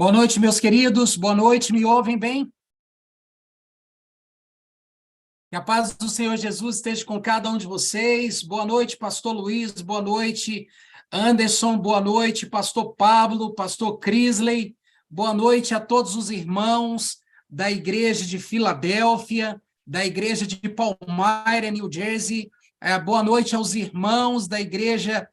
Boa noite, meus queridos. Boa noite, me ouvem bem? Que a paz do Senhor Jesus esteja com cada um de vocês. Boa noite, pastor Luiz. Boa noite, Anderson. Boa noite, pastor Pablo, pastor Crisley. Boa noite a todos os irmãos da igreja de Filadélfia, da igreja de Palmyra, New Jersey. Boa noite aos irmãos da igreja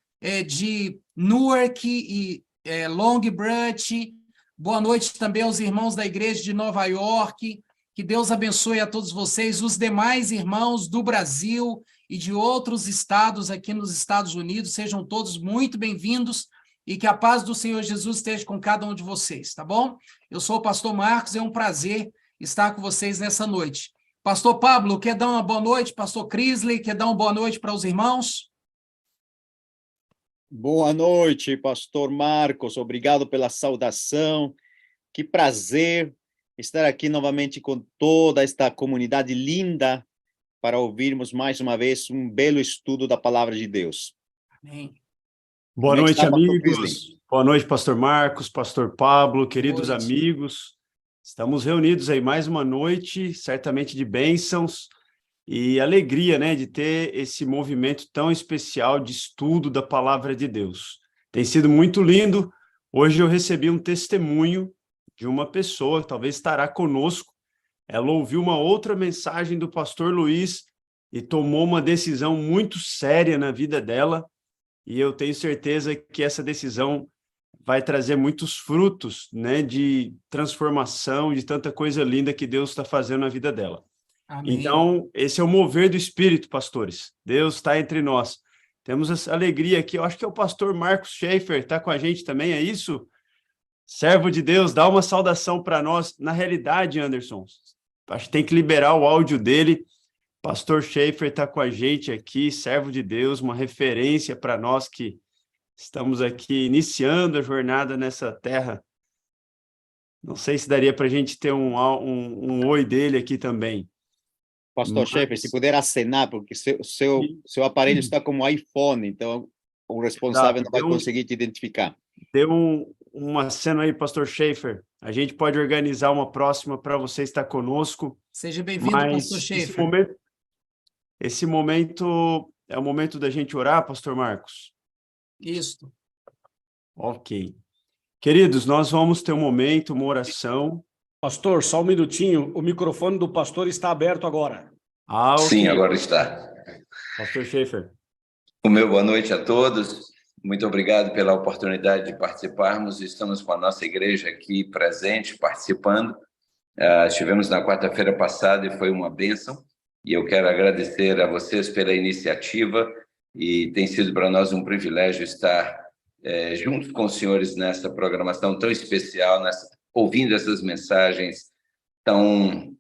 de Newark e Long Branch. Boa noite também aos irmãos da igreja de Nova York. Que Deus abençoe a todos vocês, os demais irmãos do Brasil e de outros estados aqui nos Estados Unidos. Sejam todos muito bem-vindos e que a paz do Senhor Jesus esteja com cada um de vocês, tá bom? Eu sou o pastor Marcos, é um prazer estar com vocês nessa noite. Pastor Pablo, quer dar uma boa noite? Pastor Crisley, quer dar uma boa noite para os irmãos? Boa noite, pastor Marcos. Obrigado pela saudação. Que prazer estar aqui novamente com toda esta comunidade linda para ouvirmos mais uma vez um belo estudo da palavra de Deus. Amém. Boa noite, amigos. Boa noite, pastor Marcos, pastor Pablo, queridos amigos. Estamos reunidos aí mais uma noite, certamente de bênçãos e alegria, né, de ter esse movimento tão especial de estudo da palavra de Deus. Tem sido muito lindo. Hoje eu recebi um testemunho de uma pessoa que talvez estará conosco. Ela ouviu uma outra mensagem do pastor Luiz e tomou uma decisão muito séria na vida dela, e eu tenho certeza que essa decisão vai trazer muitos frutos, né, de transformação, de tanta coisa linda que Deus está fazendo na vida dela. Amém. Então, esse é o mover do Espírito, pastores. Deus está entre nós. Temos essa alegria aqui, eu acho que é o pastor Marcos Schaefer, está com a gente também, é isso? Servo de Deus, dá uma saudação para nós. Na realidade, Anderson, acho que tem que liberar o áudio dele. Pastor Schaefer está com a gente aqui, servo de Deus, uma referência para nós que estamos aqui iniciando a jornada nessa terra. Não sei se daria para a gente ter um oi dele aqui também. Pastor Schaefer, se puder acenar, porque seu aparelho está como iPhone, então o responsável não vai conseguir te identificar. Dê um aceno aí, pastor Schaefer. A gente pode organizar uma próxima para você estar conosco. Seja bem-vindo, pastor Schaefer. Esse momento é o momento da gente orar, pastor Marcos? Isso. Ok. Queridos, nós vamos ter um momento, uma oração. Pastor, só um minutinho. O microfone do pastor está aberto agora. Okay. Sim, agora está. Pastor Schaefer. O meu boa noite a todos. Muito obrigado pela oportunidade de participarmos. Estamos com a nossa igreja aqui presente, participando. Estivemos na quarta-feira passada e foi uma bênção. E eu quero agradecer a vocês pela iniciativa e tem sido para nós um privilégio estar junto com os senhores nessa programação tão especial, ouvindo essas mensagens tão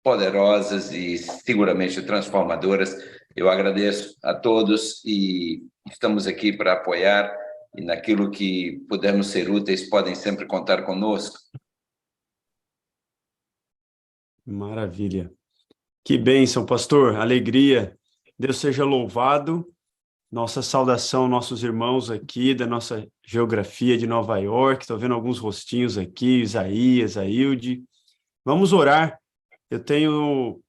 poderosas e seguramente transformadoras. Eu agradeço a todos e estamos aqui para apoiar, e naquilo que pudermos ser úteis, podem sempre contar conosco. Maravilha. Que bênção, pastor, alegria. Deus seja louvado. Nossa saudação, nossos irmãos aqui da nossa geografia de Nova York. Estou vendo alguns rostinhos aqui, Isaías, Ailde. Vamos orar. Eu tenho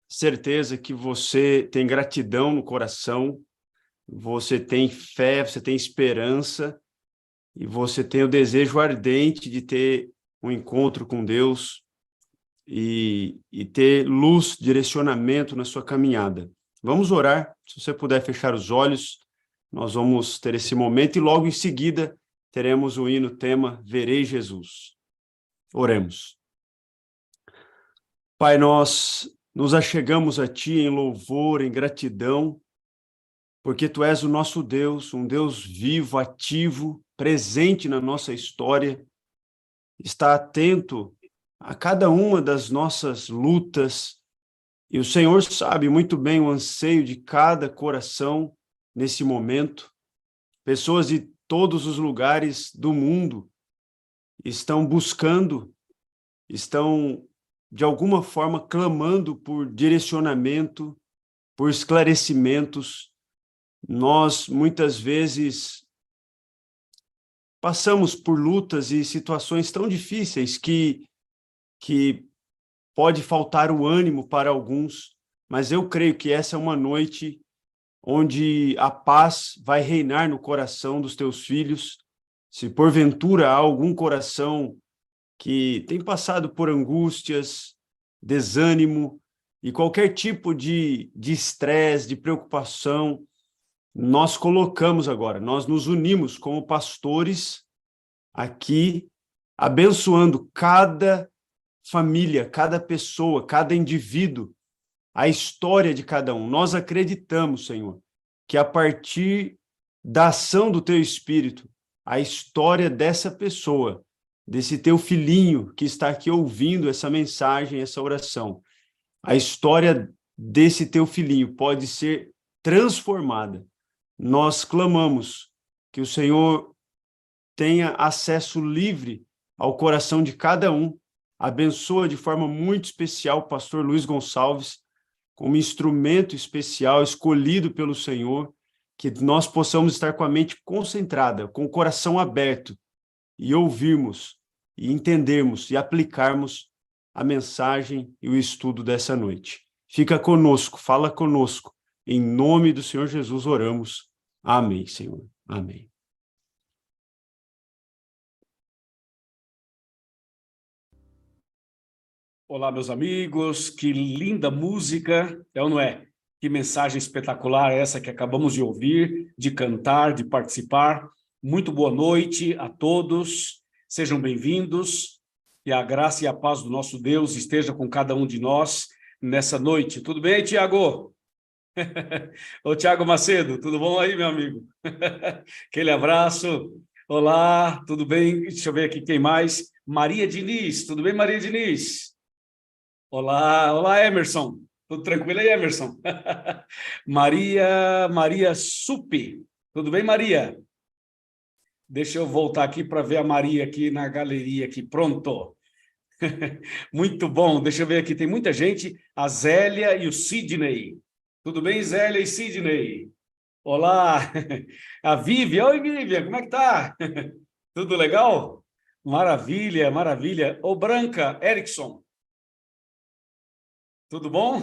certeza que você tem gratidão no coração, você tem fé, você tem esperança e você tem o desejo ardente de ter um encontro com Deus e ter luz, direcionamento na sua caminhada. Vamos orar. Se você puder fechar os olhos, nós vamos ter esse momento e logo em seguida teremos o hino tema Verei Jesus. Oremos. Pai, nós nos achegamos a Ti em louvor, em gratidão, porque Tu és o nosso Deus, um Deus vivo, ativo, presente na nossa história, está atento a cada uma das nossas lutas, e o Senhor sabe muito bem o anseio de cada coração nesse momento. Pessoas de todos os lugares do mundo estão buscando, estão de alguma forma clamando por direcionamento, por esclarecimentos. Nós muitas vezes passamos por lutas e situações tão difíceis que pode faltar o ânimo para alguns, mas eu creio que essa é uma noite onde a paz vai reinar no coração dos teus filhos. Se porventura há algum coração que tem passado por angústias, desânimo e qualquer tipo de estresse, de preocupação, nós colocamos agora, nós nos unimos como pastores aqui, abençoando cada família, cada pessoa, cada indivíduo, a história de cada um. Nós acreditamos, Senhor, que a partir da ação do Teu Espírito, a história dessa pessoa, desse Teu filhinho que está aqui ouvindo essa mensagem, essa oração, a história desse Teu filhinho pode ser transformada. Nós clamamos que o Senhor tenha acesso livre ao coração de cada um. Abençoa de forma muito especial o pastor Luiz Gonçalves, como instrumento especial escolhido pelo Senhor, que nós possamos estar com a mente concentrada, com o coração aberto, e ouvirmos, e entendermos, e aplicarmos a mensagem e o estudo dessa noite. Fica conosco, fala conosco. Em nome do Senhor Jesus oramos. Amém, Senhor. Amém. Olá, meus amigos, que linda música, é ou não é? Que mensagem espetacular essa que acabamos de ouvir, de cantar, de participar. Muito boa noite a todos, sejam bem-vindos, e a graça e a paz do nosso Deus esteja com cada um de nós nessa noite. Tudo bem, Tiago? Ô, Tiago Macedo, tudo bom aí, meu amigo? Aquele abraço. Olá, tudo bem? Deixa eu ver aqui quem mais. Maria Diniz, tudo bem, Maria Diniz? Olá, Emerson. Tudo tranquilo aí, Emerson? Maria Supi. Tudo bem, Maria? Deixa eu voltar aqui para ver a Maria aqui na galeria aqui. Pronto. Muito bom. Deixa eu ver aqui. Tem muita gente. A Zélia e o Sidney. Tudo bem, Zélia e Sidney? Olá. A Vivian. Oi, Vivian. Como é que tá? Tudo legal? Maravilha, maravilha. Ô, Branca, Erickson. Tudo bom?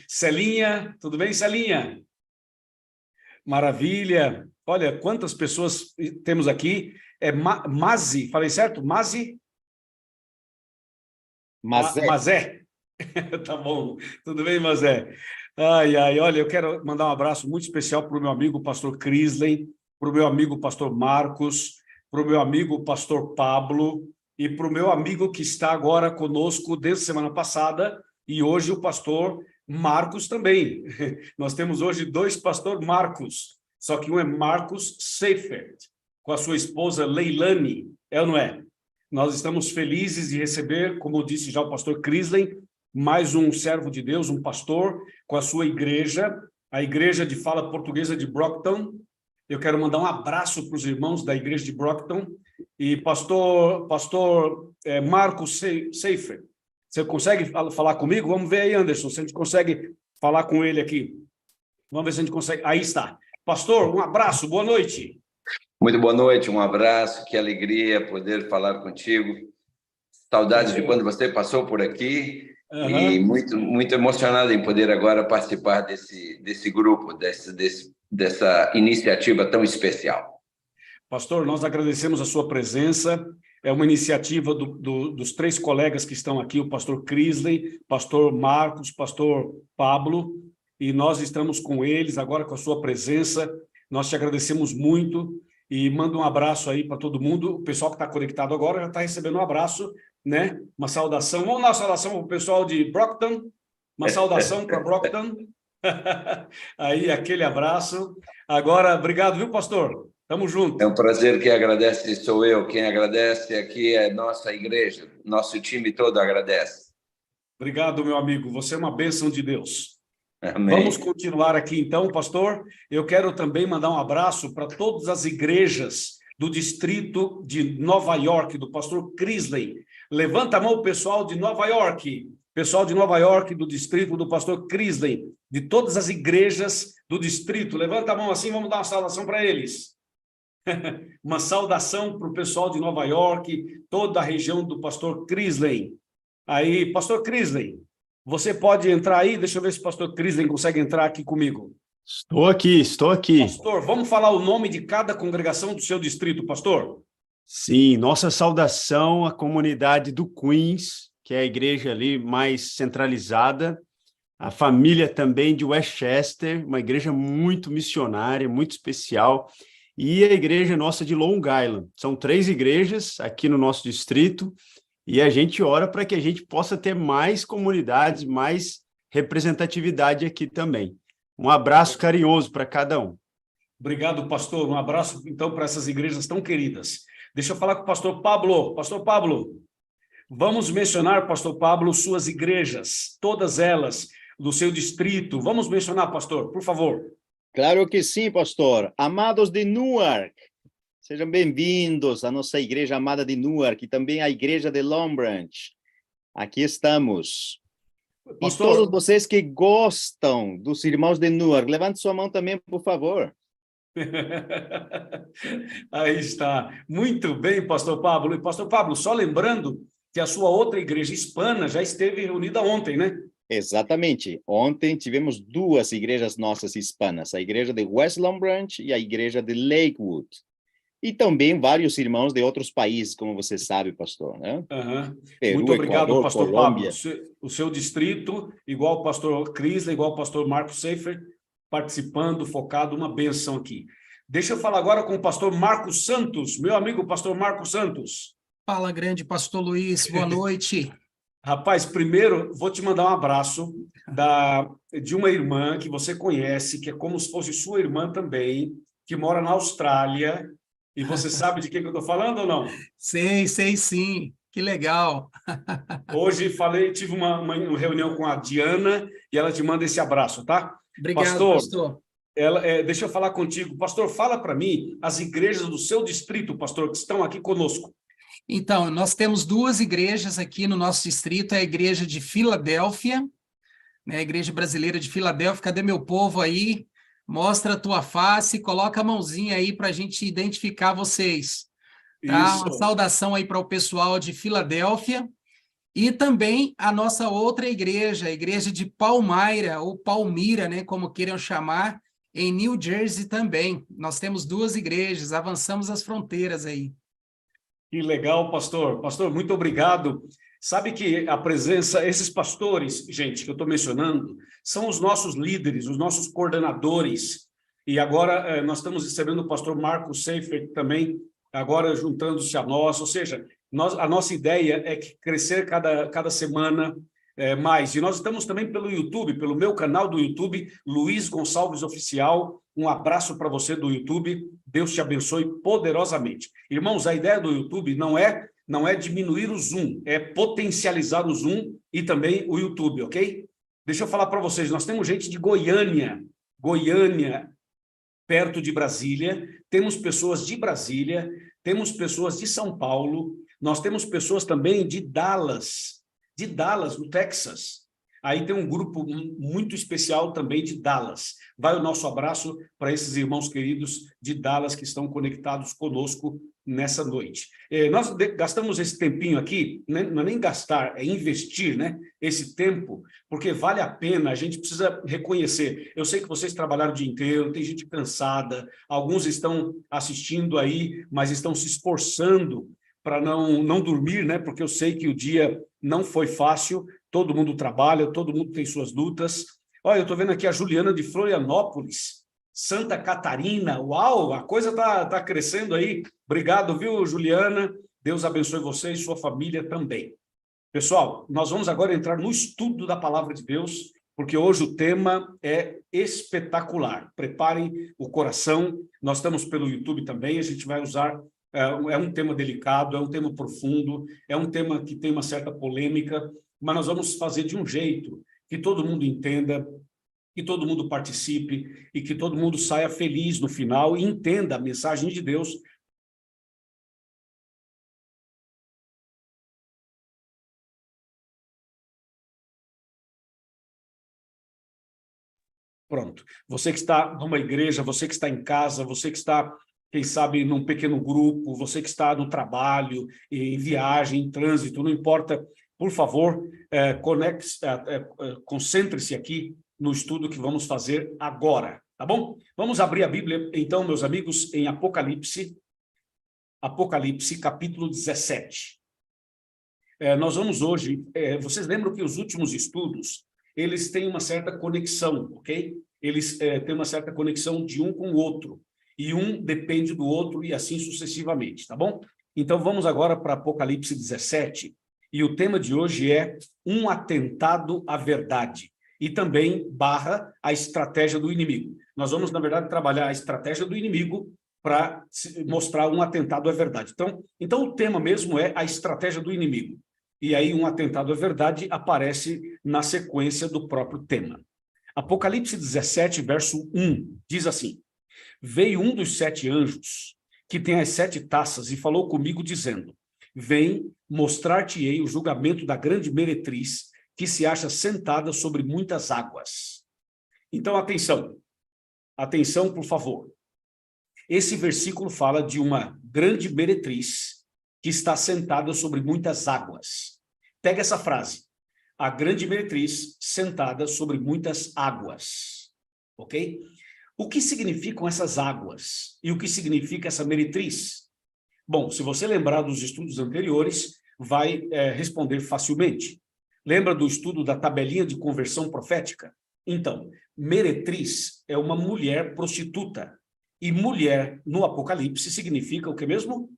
Celinha, tudo bem, Celinha? Maravilha. Olha, quantas pessoas temos aqui. É Mazi, falei certo? Mazi? Mazé. Tá bom. Tudo bem, Mazé? Olha, eu quero mandar um abraço muito especial para o meu amigo pastor Crisley, para o meu amigo pastor Marcos, para o meu amigo pastor Pablo e para o meu amigo que está agora conosco desde a semana passada, e hoje o pastor Marcos também. Nós temos hoje dois pastor Marcos, só que um é Marcos Seifert, com a sua esposa Leilani, é ou não é? Nós estamos felizes de receber, como disse já o pastor Crisley, mais um servo de Deus, um pastor, com a sua igreja, a igreja de fala portuguesa de Brockton. Eu quero mandar um abraço para os irmãos da igreja de Brockton. E pastor Marcos Seifert, você consegue falar comigo? Vamos ver aí, Anderson, se a gente consegue falar com ele aqui. Vamos ver se a gente consegue. Aí está. Pastor, um abraço, boa noite. Muito boa noite, um abraço, que alegria poder falar contigo. Saudades de quando você passou por aqui. E muito emocionado em poder agora participar desse grupo, dessa iniciativa tão especial. Pastor, nós agradecemos a sua presença. É uma iniciativa dos três colegas que estão aqui, o pastor Crisley, pastor Marcos, pastor Pablo, e nós estamos com eles agora com a sua presença. Nós te agradecemos muito e manda um abraço aí para todo mundo. O pessoal que está conectado agora já está recebendo um abraço, né? Uma saudação. Vamos dar uma saudação para o pessoal de Brockton. Uma saudação para Brockton. Aí, aquele abraço. Agora, obrigado, viu, pastor? Tamo junto. É um prazer. Quem agradece sou eu. Quem agradece aqui é nossa igreja. Nosso time todo agradece. Obrigado, meu amigo. Você é uma bênção de Deus. Amém. Vamos continuar aqui, então, pastor. Eu quero também mandar um abraço para todas as igrejas do distrito de Nova York, do pastor Crisley. Levanta a mão o pessoal de Nova York. Pessoal de Nova York, do distrito do pastor Crisley. De todas as igrejas do distrito. Levanta a mão assim, vamos dar uma saudação para eles. Uma saudação para o pessoal de Nova York, toda a região do pastor Crisley. Aí, pastor Crisley, você pode entrar aí? Deixa eu ver se o pastor Crisley consegue entrar aqui comigo. Estou aqui, estou aqui. Pastor, vamos falar o nome de cada congregação do seu distrito, pastor? Sim, nossa saudação à comunidade do Queens, que é a igreja ali mais centralizada, a família também de Westchester, uma igreja muito missionária, muito especial, e a igreja nossa de Long Island. São 3 igrejas aqui no nosso distrito, e a gente ora para que a gente possa ter mais comunidades, mais representatividade aqui também. Um abraço carinhoso para cada um. Obrigado, pastor. Um abraço, então, para essas igrejas tão queridas. Deixa eu falar com o pastor Pablo. Pastor Pablo, vamos mencionar, pastor Pablo, suas igrejas, todas elas, do seu distrito. Vamos mencionar, pastor, por favor. Claro que sim, pastor. Amados de Newark, sejam bem-vindos à nossa igreja amada de Newark e também à igreja de Long Branch. Aqui estamos. Pastor, E todos vocês que gostam dos irmãos de Newark, levante sua mão também, por favor. Aí está. Muito bem, pastor Pablo. E pastor Pablo, só lembrando que a sua outra igreja hispana já esteve reunida ontem, né? Exatamente. Ontem tivemos 2 igrejas nossas hispanas, a igreja de West Long Branch e a igreja de Lakewood. E também vários irmãos de outros países, como você sabe, pastor, né? Uhum. Peru, Muito obrigado, Equador, pastor Colômbia. Pablo. O seu distrito, igual o pastor Crisley, igual o pastor Marcos Seifer, participando, focado, uma benção aqui. Deixa eu falar agora com o pastor Marcos Santos, meu amigo pastor Marcos Santos. Fala, grande pastor Luiz, boa noite. Rapaz, primeiro vou te mandar um abraço de uma irmã que você conhece, que é como se fosse sua irmã também, que mora na Austrália. E você sabe de quem que eu estou falando ou não? Sei sim. Que legal. Hoje tive uma reunião com a Diana e ela te manda esse abraço, tá? Obrigado, pastor. Deixa eu falar contigo. Pastor, fala para mim as igrejas do seu distrito, pastor, que estão aqui conosco. Então, nós temos 2 igrejas aqui no nosso distrito, a igreja de Filadélfia, né, a igreja brasileira de Filadélfia. Cadê meu povo aí? Mostra a tua face, coloca a mãozinha aí para a gente identificar vocês. Tá? Isso. Uma saudação aí para o pessoal de Filadélfia. E também a nossa outra igreja, a igreja de Palmyra, ou Palmira, né, como queiram chamar, em New Jersey também. Nós temos 2 igrejas, avançamos as fronteiras aí. Que legal, pastor. Pastor, muito obrigado. Sabe que a presença, esses pastores, gente, que eu estou mencionando, são os nossos líderes, os nossos coordenadores. E agora nós estamos recebendo o pastor Marcos Seifer também, agora juntando-se a nós. Ou seja, a nossa ideia é crescer cada semana mais. E nós estamos também pelo YouTube, pelo meu canal do YouTube, Luiz Gonçalves Oficial. Um abraço para você do YouTube. Deus te abençoe poderosamente. Irmãos, a ideia do YouTube não é diminuir o Zoom, é potencializar o Zoom e também o YouTube, ok? Deixa eu falar para vocês, nós temos gente de Goiânia, perto de Brasília, temos pessoas de Brasília, temos pessoas de São Paulo, nós temos pessoas também de Dallas, no Texas. Aí tem um grupo muito especial também de Dallas. Vai o nosso abraço para esses irmãos queridos de Dallas que estão conectados conosco nessa noite. Nós gastamos esse tempinho aqui, né? Não é nem gastar, é investir, né? Esse tempo, porque vale a pena, a gente precisa reconhecer. Eu sei que vocês trabalharam o dia inteiro, tem gente cansada, alguns estão assistindo aí, mas estão se esforçando para não dormir, né? Porque eu sei que o dia não foi fácil, todo mundo trabalha, todo mundo tem suas lutas. Olha, eu estou vendo aqui a Juliana de Florianópolis, Santa Catarina. Uau, a coisa tá crescendo aí. Obrigado, viu, Juliana? Deus abençoe você e sua família também. Pessoal, nós vamos agora entrar no estudo da Palavra de Deus, porque hoje o tema é espetacular. Preparem o coração. Nós estamos pelo YouTube também, a gente vai usar... É um tema delicado, é um tema profundo, é um tema que tem uma certa polêmica, mas nós vamos fazer de um jeito que todo mundo entenda, que todo mundo participe e que todo mundo saia feliz no final e entenda a mensagem de Deus. Pronto. Você que está numa igreja, você que está em casa, você que está quem sabe num pequeno grupo, você que está no trabalho, em viagem, em trânsito, não importa, por favor, concentre-se aqui no estudo que vamos fazer agora, tá bom? Vamos abrir a Bíblia, então, meus amigos, em Apocalipse, capítulo 17. Nós vamos hoje, vocês lembram que os últimos estudos, eles têm uma certa conexão, ok? Eles têm uma certa conexão de um com o outro, e um depende do outro e assim sucessivamente, tá bom? Então vamos agora para Apocalipse 17, e o tema de hoje é um atentado à verdade, e também / a estratégia do inimigo. Nós vamos, na verdade, trabalhar a estratégia do inimigo para mostrar um atentado à verdade. Então o tema mesmo é a estratégia do inimigo. E aí um atentado à verdade aparece na sequência do próprio tema. Apocalipse 17, verso 1, diz assim: Veio um dos 7 anjos, que tem as 7 taças, e falou comigo, dizendo: Vem, mostrar-te-ei o julgamento da grande meretriz, que se acha sentada sobre muitas águas. Então, atenção, por favor. Esse versículo fala de uma grande meretriz que está sentada sobre muitas águas. Pega essa frase. A grande meretriz sentada sobre muitas águas. Ok? O que significam essas águas? E o que significa essa meretriz? Bom, se você lembrar dos estudos anteriores, vai responder facilmente. Lembra do estudo da tabelinha de conversão profética? Então, meretriz é uma mulher prostituta. E mulher, no Apocalipse, significa o que mesmo?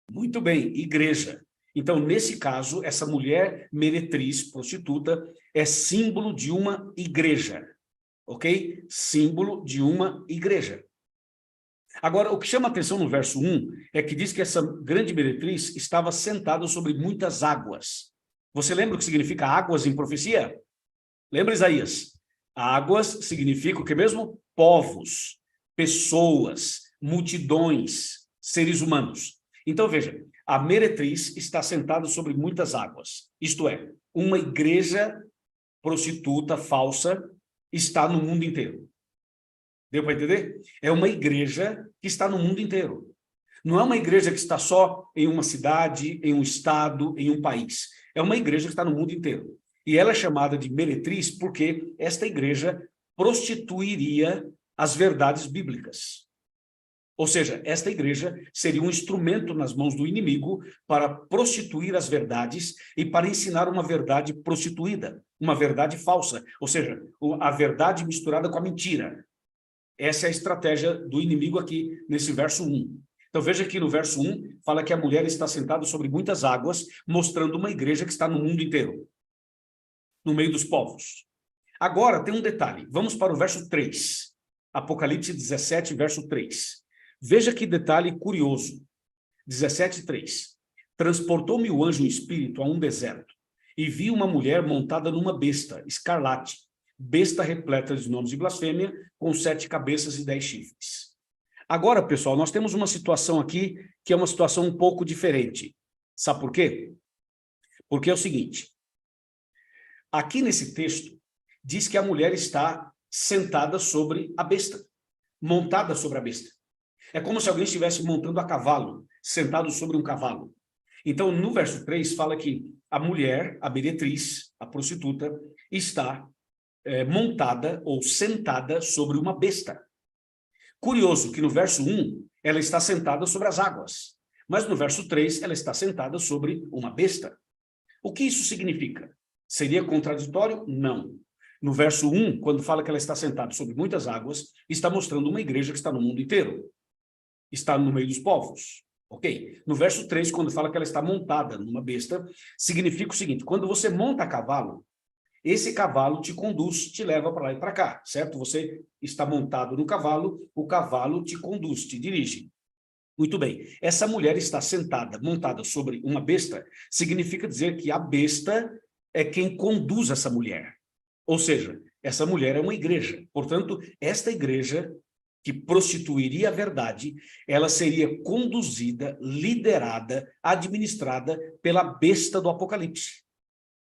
Muito bem, igreja. Então, nesse caso, essa mulher meretriz, prostituta, é símbolo de uma igreja. Ok? Símbolo de uma igreja. Agora, o que chama atenção no verso 1 é que diz que essa grande meretriz estava sentada sobre muitas águas. Você lembra o que significa águas em profecia? Lembra, Isaías? Águas significa o que mesmo? Povos, pessoas, multidões, seres humanos. Então, veja, a meretriz está sentada sobre muitas águas. Isto é, uma igreja prostituta, falsa, está no mundo inteiro. Deu para entender? É uma igreja que está no mundo inteiro. Não é uma igreja que está só em uma cidade, em um estado, em um país. É uma igreja que está no mundo inteiro. E ela é chamada de meretriz porque esta igreja prostituiria as verdades bíblicas. Ou seja, esta igreja seria um instrumento nas mãos do inimigo para prostituir as verdades e para ensinar uma verdade prostituída, uma verdade falsa, ou seja, a verdade misturada com a mentira. Essa é a estratégia do inimigo aqui nesse verso 1. Então veja que no verso 1 fala que a mulher está sentada sobre muitas águas, mostrando uma igreja que está no mundo inteiro, no meio dos povos. Agora tem um detalhe, vamos para o verso 3, Apocalipse 17, verso 3. Veja que detalhe curioso. 17:3. Transportou-me o anjo em espírito a um deserto, e vi uma mulher montada numa besta, escarlate, besta repleta de nomes de blasfêmia, com 7 cabeças e 10 chifres. Agora, pessoal, nós temos uma situação aqui que é uma situação um pouco diferente. Sabe por quê? Porque é o seguinte. Aqui nesse texto, diz que a mulher está sentada sobre a besta, montada sobre a besta. É como se alguém estivesse montando a cavalo, sentado sobre um cavalo. Então, no verso 3, fala que a mulher, a meretriz, a prostituta, está montada ou sentada sobre uma besta. Curioso que no verso 1, ela está sentada sobre as águas, mas no verso 3, ela está sentada sobre uma besta. O que isso significa? Seria contraditório? Não. No verso 1, quando fala que ela está sentada sobre muitas águas, está mostrando uma igreja que está no mundo inteiro. Está no meio dos povos, ok? No verso 3, quando fala que ela está montada numa besta, significa o seguinte: quando você monta a cavalo, esse cavalo te conduz, te leva para lá e para cá, certo? Você está montado no cavalo, o cavalo te conduz, te dirige. Muito bem. Essa mulher está sentada, montada sobre uma besta, significa dizer que a besta é quem conduz essa mulher. Ou seja, essa mulher é uma igreja. Portanto, esta igreja que prostituiria a verdade, ela seria conduzida, liderada, administrada pela besta do Apocalipse.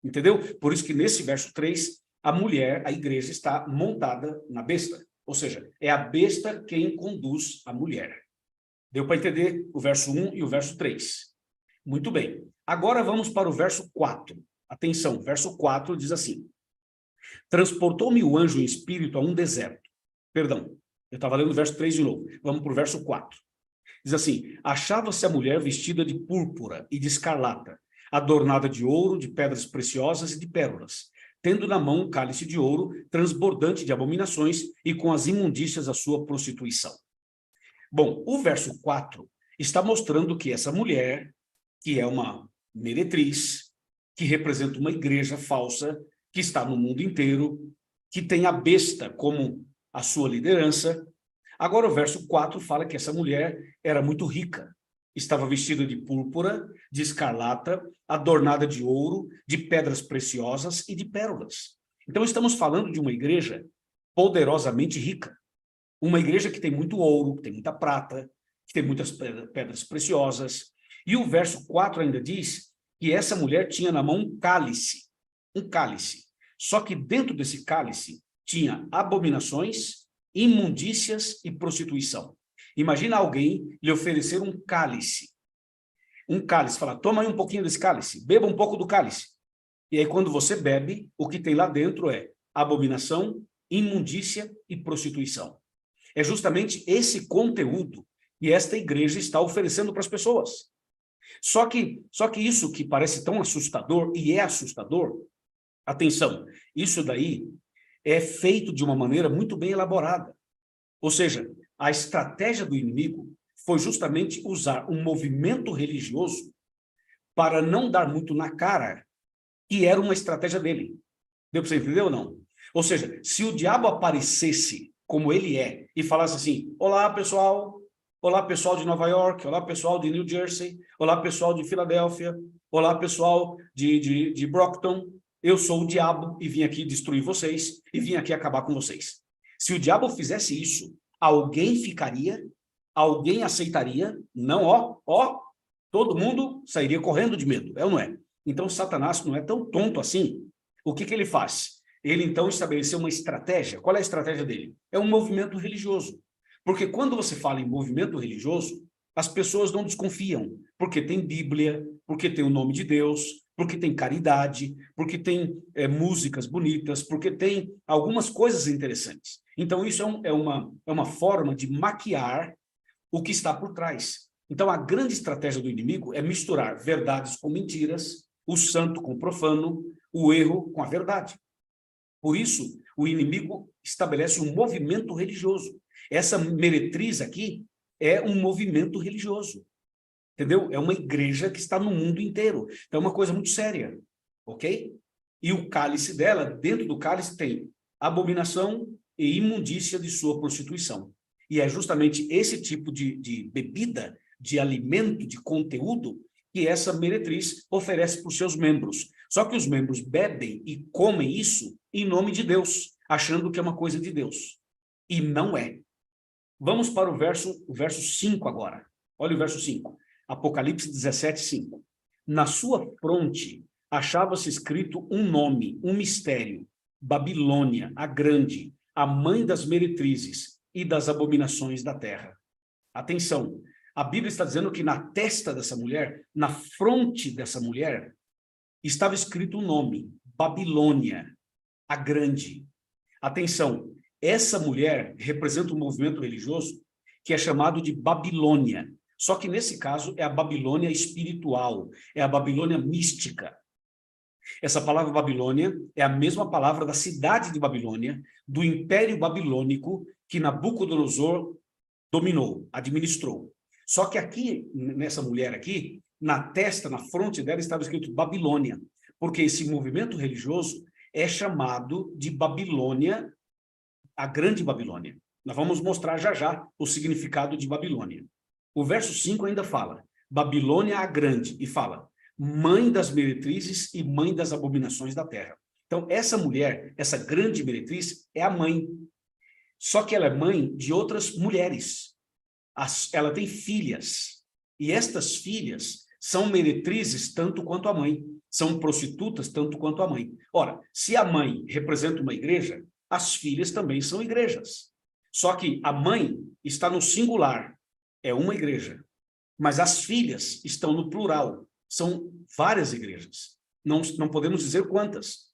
Entendeu? Por isso que nesse verso 3, a mulher, a igreja, está montada na besta. Ou seja, é a besta quem conduz a mulher. Deu para entender o verso 1 e o verso 3. Muito bem. Agora vamos para o verso 4. Atenção, verso 4 diz assim: transportou-me o anjo em espírito a um deserto. Perdão, eu estava lendo o verso 3 de novo. Vamos para o verso 4. Diz assim: achava-se a mulher vestida de púrpura e de escarlata, adornada de ouro, de pedras preciosas e de pérolas, tendo na mão um cálice de ouro, transbordante de abominações e com as imundícias da sua prostituição. Bom, o verso 4 está mostrando que essa mulher, que é uma meretriz, que representa uma igreja falsa, que está no mundo inteiro, que tem a besta como a sua liderança. Agora o verso 4 fala que essa mulher era muito rica, estava vestida de púrpura, de escarlata, adornada de ouro, de pedras preciosas e de pérolas. Então estamos falando de uma igreja poderosamente rica. Uma igreja que tem muito ouro, que tem muita prata, que tem muitas pedras preciosas. E o verso 4 ainda diz que essa mulher tinha na mão um cálice. Um cálice. Só que dentro desse cálice tinha abominações, imundícias e prostituição. Imagina alguém lhe oferecer um cálice. Um cálice, fala, toma aí um pouquinho desse cálice, beba um pouco do cálice. E aí quando você bebe, o que tem lá dentro é abominação, imundícia e prostituição. É justamente esse conteúdo que esta igreja está oferecendo para as pessoas. Só que isso que parece tão assustador, e é assustador, atenção, isso daí é feito de uma maneira muito bem elaborada. Ou seja, a estratégia do inimigo foi justamente usar um movimento religioso para não dar muito na cara que era uma estratégia dele. Deu para você entender ou não? Ou seja, se o diabo aparecesse como ele é e falasse assim, olá pessoal de Nova York, olá pessoal de New Jersey, olá pessoal de Filadélfia, olá pessoal de Brockton, eu sou o diabo e vim aqui destruir vocês e vim aqui acabar com vocês. Se o diabo fizesse isso, alguém ficaria, alguém aceitaria, não, todo mundo sairia correndo de medo, é ou não é? Então Satanás não é tão tonto assim. O que ele faz? Ele então estabeleceu uma estratégia. Qual é a estratégia dele? É um movimento religioso. Porque quando você fala em movimento religioso, as pessoas não desconfiam, porque tem Bíblia, porque tem o nome de Deus, porque tem caridade, porque tem músicas bonitas, porque tem algumas coisas interessantes. Então isso é uma forma de maquiar o que está por trás. Então a grande estratégia do inimigo é misturar verdades com mentiras, o santo com o profano, o erro com a verdade. Por isso, o inimigo estabelece um movimento religioso. Essa meretriz aqui é um movimento religioso. Entendeu? É uma igreja que está no mundo inteiro. Então é uma coisa muito séria. Ok? E o cálice dela, dentro do cálice tem abominação e imundícia de sua prostituição. E é justamente esse tipo de bebida, de alimento, de conteúdo que essa meretriz oferece para os seus membros. Só que os membros bebem e comem isso em nome de Deus, achando que é uma coisa de Deus. E não é. Vamos para o verso 5 agora. Olha o verso 5. Apocalipse 17, 5. Na sua fronte achava-se escrito um nome, um mistério. Babilônia, a grande, a mãe das meretrizes e das abominações da terra. Atenção, a Bíblia está dizendo que na testa dessa mulher, na fronte dessa mulher, estava escrito um nome, Babilônia, a grande. Atenção, essa mulher representa um movimento religioso que é chamado de Babilônia. Só que nesse caso é a Babilônia espiritual, é a Babilônia mística. Essa palavra Babilônia é a mesma palavra da cidade de Babilônia, do Império Babilônico que Nabucodonosor dominou, administrou. Só que aqui, nessa mulher aqui, na testa, na fronte dela, estava escrito Babilônia, porque esse movimento religioso é chamado de Babilônia, a grande Babilônia. Nós vamos mostrar já já o significado de Babilônia. O verso 5 ainda fala, Babilônia a grande, e fala, mãe das meretrizes e mãe das abominações da terra. Então, essa mulher, essa grande meretriz, é a mãe. Só que ela é mãe de outras mulheres. Ela tem filhas. E estas filhas são meretrizes tanto quanto a mãe. São prostitutas tanto quanto a mãe. Ora, se a mãe representa uma igreja, as filhas também são igrejas. Só que a mãe está no singular, é uma igreja. Mas as filhas estão no plural, são várias igrejas. Não podemos dizer quantas.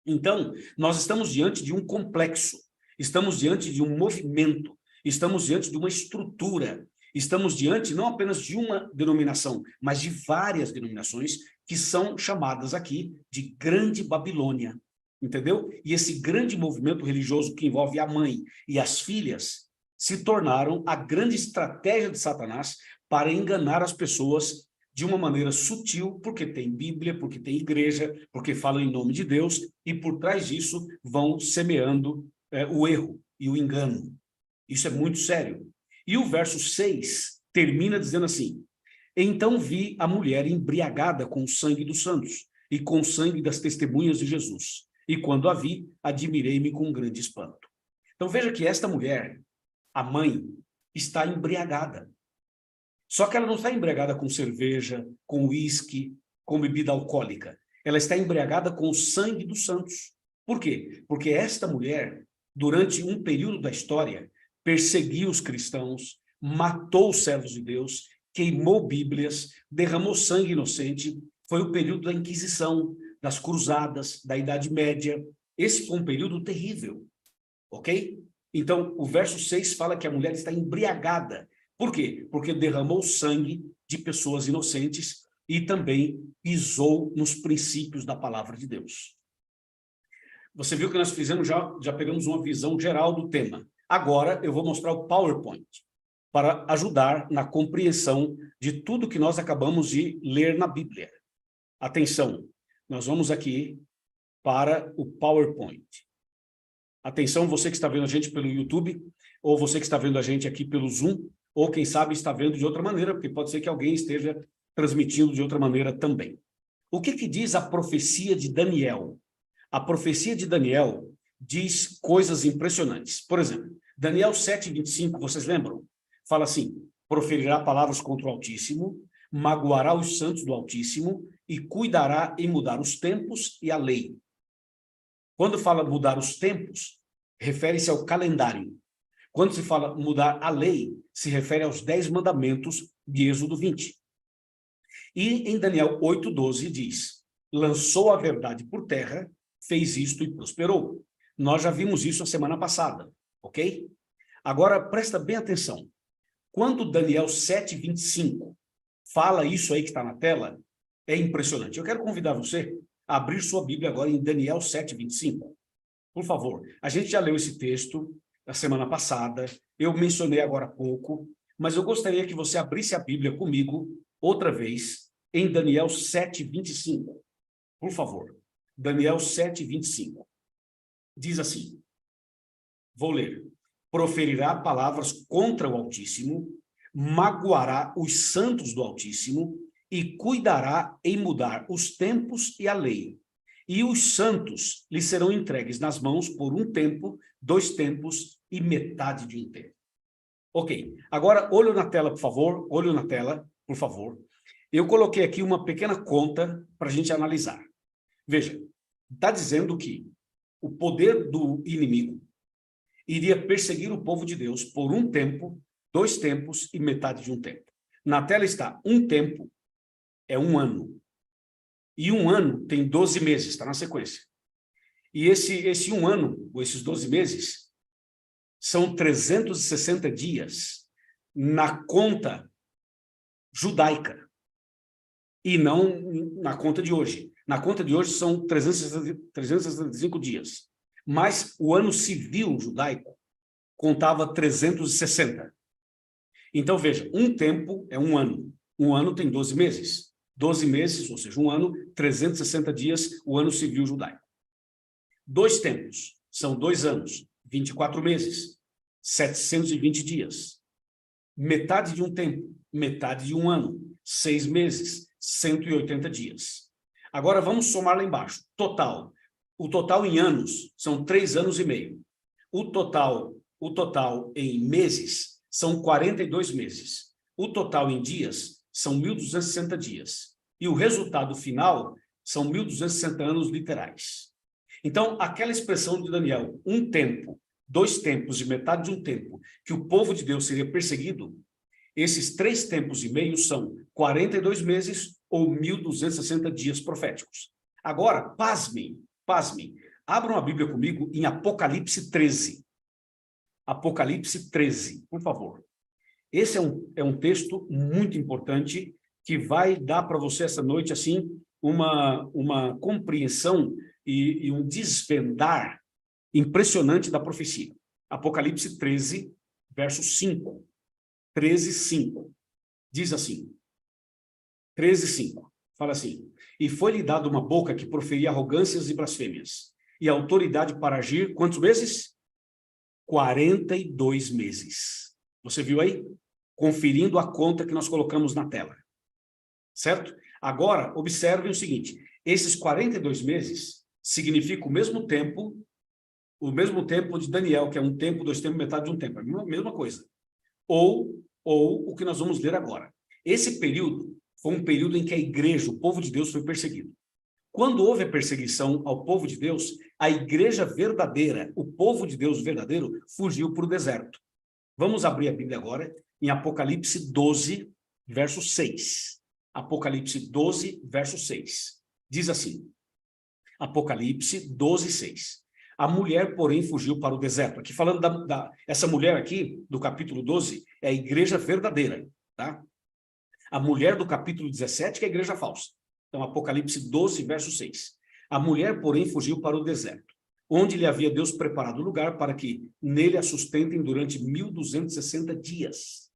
Então, nós estamos diante de um complexo, estamos diante de um movimento, estamos diante de uma estrutura, estamos diante não apenas de uma denominação, mas de várias denominações que são chamadas aqui de Grande Babilônia, entendeu? E esse grande movimento religioso que envolve a mãe e as filhas se tornaram a grande estratégia de Satanás para enganar as pessoas de uma maneira sutil, porque tem Bíblia, porque tem igreja, porque falam em nome de Deus, e por trás disso vão semeando o erro e o engano. Isso é muito sério. E o verso 6 termina dizendo assim: então vi a mulher embriagada com o sangue dos santos e com o sangue das testemunhas de Jesus. E quando a vi, admirei-me com um grande espanto. Então veja que esta mulher, a mãe, está embriagada. Só que ela não está embriagada com cerveja, com uísque, com bebida alcoólica. Ela está embriagada com o sangue dos santos. Por quê? Porque esta mulher, durante um período da história, perseguiu os cristãos, matou os servos de Deus, queimou Bíblias, derramou sangue inocente. Foi o período da Inquisição, das Cruzadas, da Idade Média. Esse foi um período terrível, ok? Então, o verso 6 fala que a mulher está embriagada. Por quê? Porque derramou sangue de pessoas inocentes e também pisou nos princípios da palavra de Deus. Você viu que nós fizemos, já pegamos uma visão geral do tema. Agora eu vou mostrar o PowerPoint para ajudar na compreensão de tudo que nós acabamos de ler na Bíblia. Atenção, nós vamos aqui para o PowerPoint. Atenção, você que está vendo a gente pelo YouTube, ou você que está vendo a gente aqui pelo Zoom, ou quem sabe está vendo de outra maneira, porque pode ser que alguém esteja transmitindo de outra maneira também. O que diz a profecia de Daniel? A profecia de Daniel diz coisas impressionantes. Por exemplo, Daniel 7:25, vocês lembram? Fala assim: proferirá palavras contra o Altíssimo, magoará os santos do Altíssimo e cuidará em mudar os tempos e a lei. Quando fala mudar os tempos, refere-se ao calendário. Quando se fala mudar a lei, se refere aos 10 mandamentos de Êxodo 20. E em Daniel 8:12 diz: lançou a verdade por terra, fez isto e prosperou. Nós já vimos isso a semana passada, ok? Agora, presta bem atenção. Quando Daniel 7:25 fala isso aí que está na tela, é impressionante. Eu quero convidar você a abrir sua Bíblia agora em Daniel 7:25. Por favor, a gente já leu esse texto na semana passada, eu mencionei agora há pouco, mas eu gostaria que você abrisse a Bíblia comigo outra vez em Daniel 7:25. Por favor, Daniel 7:25. Diz assim, vou ler: proferirá palavras contra o Altíssimo, magoará os santos do Altíssimo e cuidará em mudar os tempos e a lei. E os santos lhe serão entregues nas mãos por um tempo, 2 tempos e metade de um tempo. Ok, agora olho na tela, por favor, olho na tela, por favor. Eu coloquei aqui uma pequena conta para a gente analisar. Veja, está dizendo que o poder do inimigo iria perseguir o povo de Deus por um tempo, 2 tempos e metade de um tempo. Na tela está um tempo, é um ano. E um ano tem 12 meses, está na sequência. E esse um ano, ou esses 12 meses, são 360 dias na conta judaica. E não na conta de hoje. Na conta de hoje são 365 dias. Mas o ano civil judaico contava 360. Então, veja, um tempo é um ano. Um ano tem 12 meses. 12 meses, ou seja, um ano, 360 dias, o ano civil judaico. 2 tempos, são 2 anos, 24 meses, 720 dias. Metade de um tempo, metade de um ano, 6 meses, 180 dias. Agora vamos somar lá embaixo. Total. O total em anos são 3 anos e meio. O total em meses são 42 meses. O total em dias são 1.260 dias. E o resultado final são 1.260 anos literais. Então, aquela expressão de Daniel, um tempo, 2 tempos e metade de um tempo, que o povo de Deus seria perseguido, esses 3 tempos e meio são 42 meses ou 1.260 dias proféticos. Agora, pasmem. Abram a Bíblia comigo em Apocalipse 13. Apocalipse 13, por favor. Esse é um texto muito importante que vai dar para você essa noite, assim, uma compreensão e um desvendar impressionante da profecia. Apocalipse 13, verso 5. 13, 5. Diz assim. 13, 5. Fala assim. E foi-lhe dada uma boca que proferia arrogâncias e blasfêmias, e autoridade para agir, quantos meses? 42 meses. Você viu aí? Conferindo a conta que nós colocamos na tela. Certo? Agora, observem o seguinte. Esses 42 meses significa o mesmo tempo de Daniel, que é 1 tempo, 2 tempos, metade de um tempo. É a mesma coisa. Ou o que nós vamos ler agora. Esse período foi um período em que a igreja, o povo de Deus, foi perseguido. Quando houve a perseguição ao povo de Deus, a igreja verdadeira, o povo de Deus verdadeiro, fugiu para o deserto. Vamos abrir a Bíblia agora em Apocalipse 12, verso 6. Apocalipse 12, verso 6. Diz assim, Apocalipse 12, 6. A mulher, porém, fugiu para o deserto. Aqui falando essa mulher aqui, do capítulo 12, é a igreja verdadeira, tá? A mulher do capítulo 17, que é a igreja falsa. Então, Apocalipse 12, verso 6. A mulher, porém, fugiu para o deserto, onde lhe havia Deus preparado lugar para que nele a sustentem durante 1.260 dias.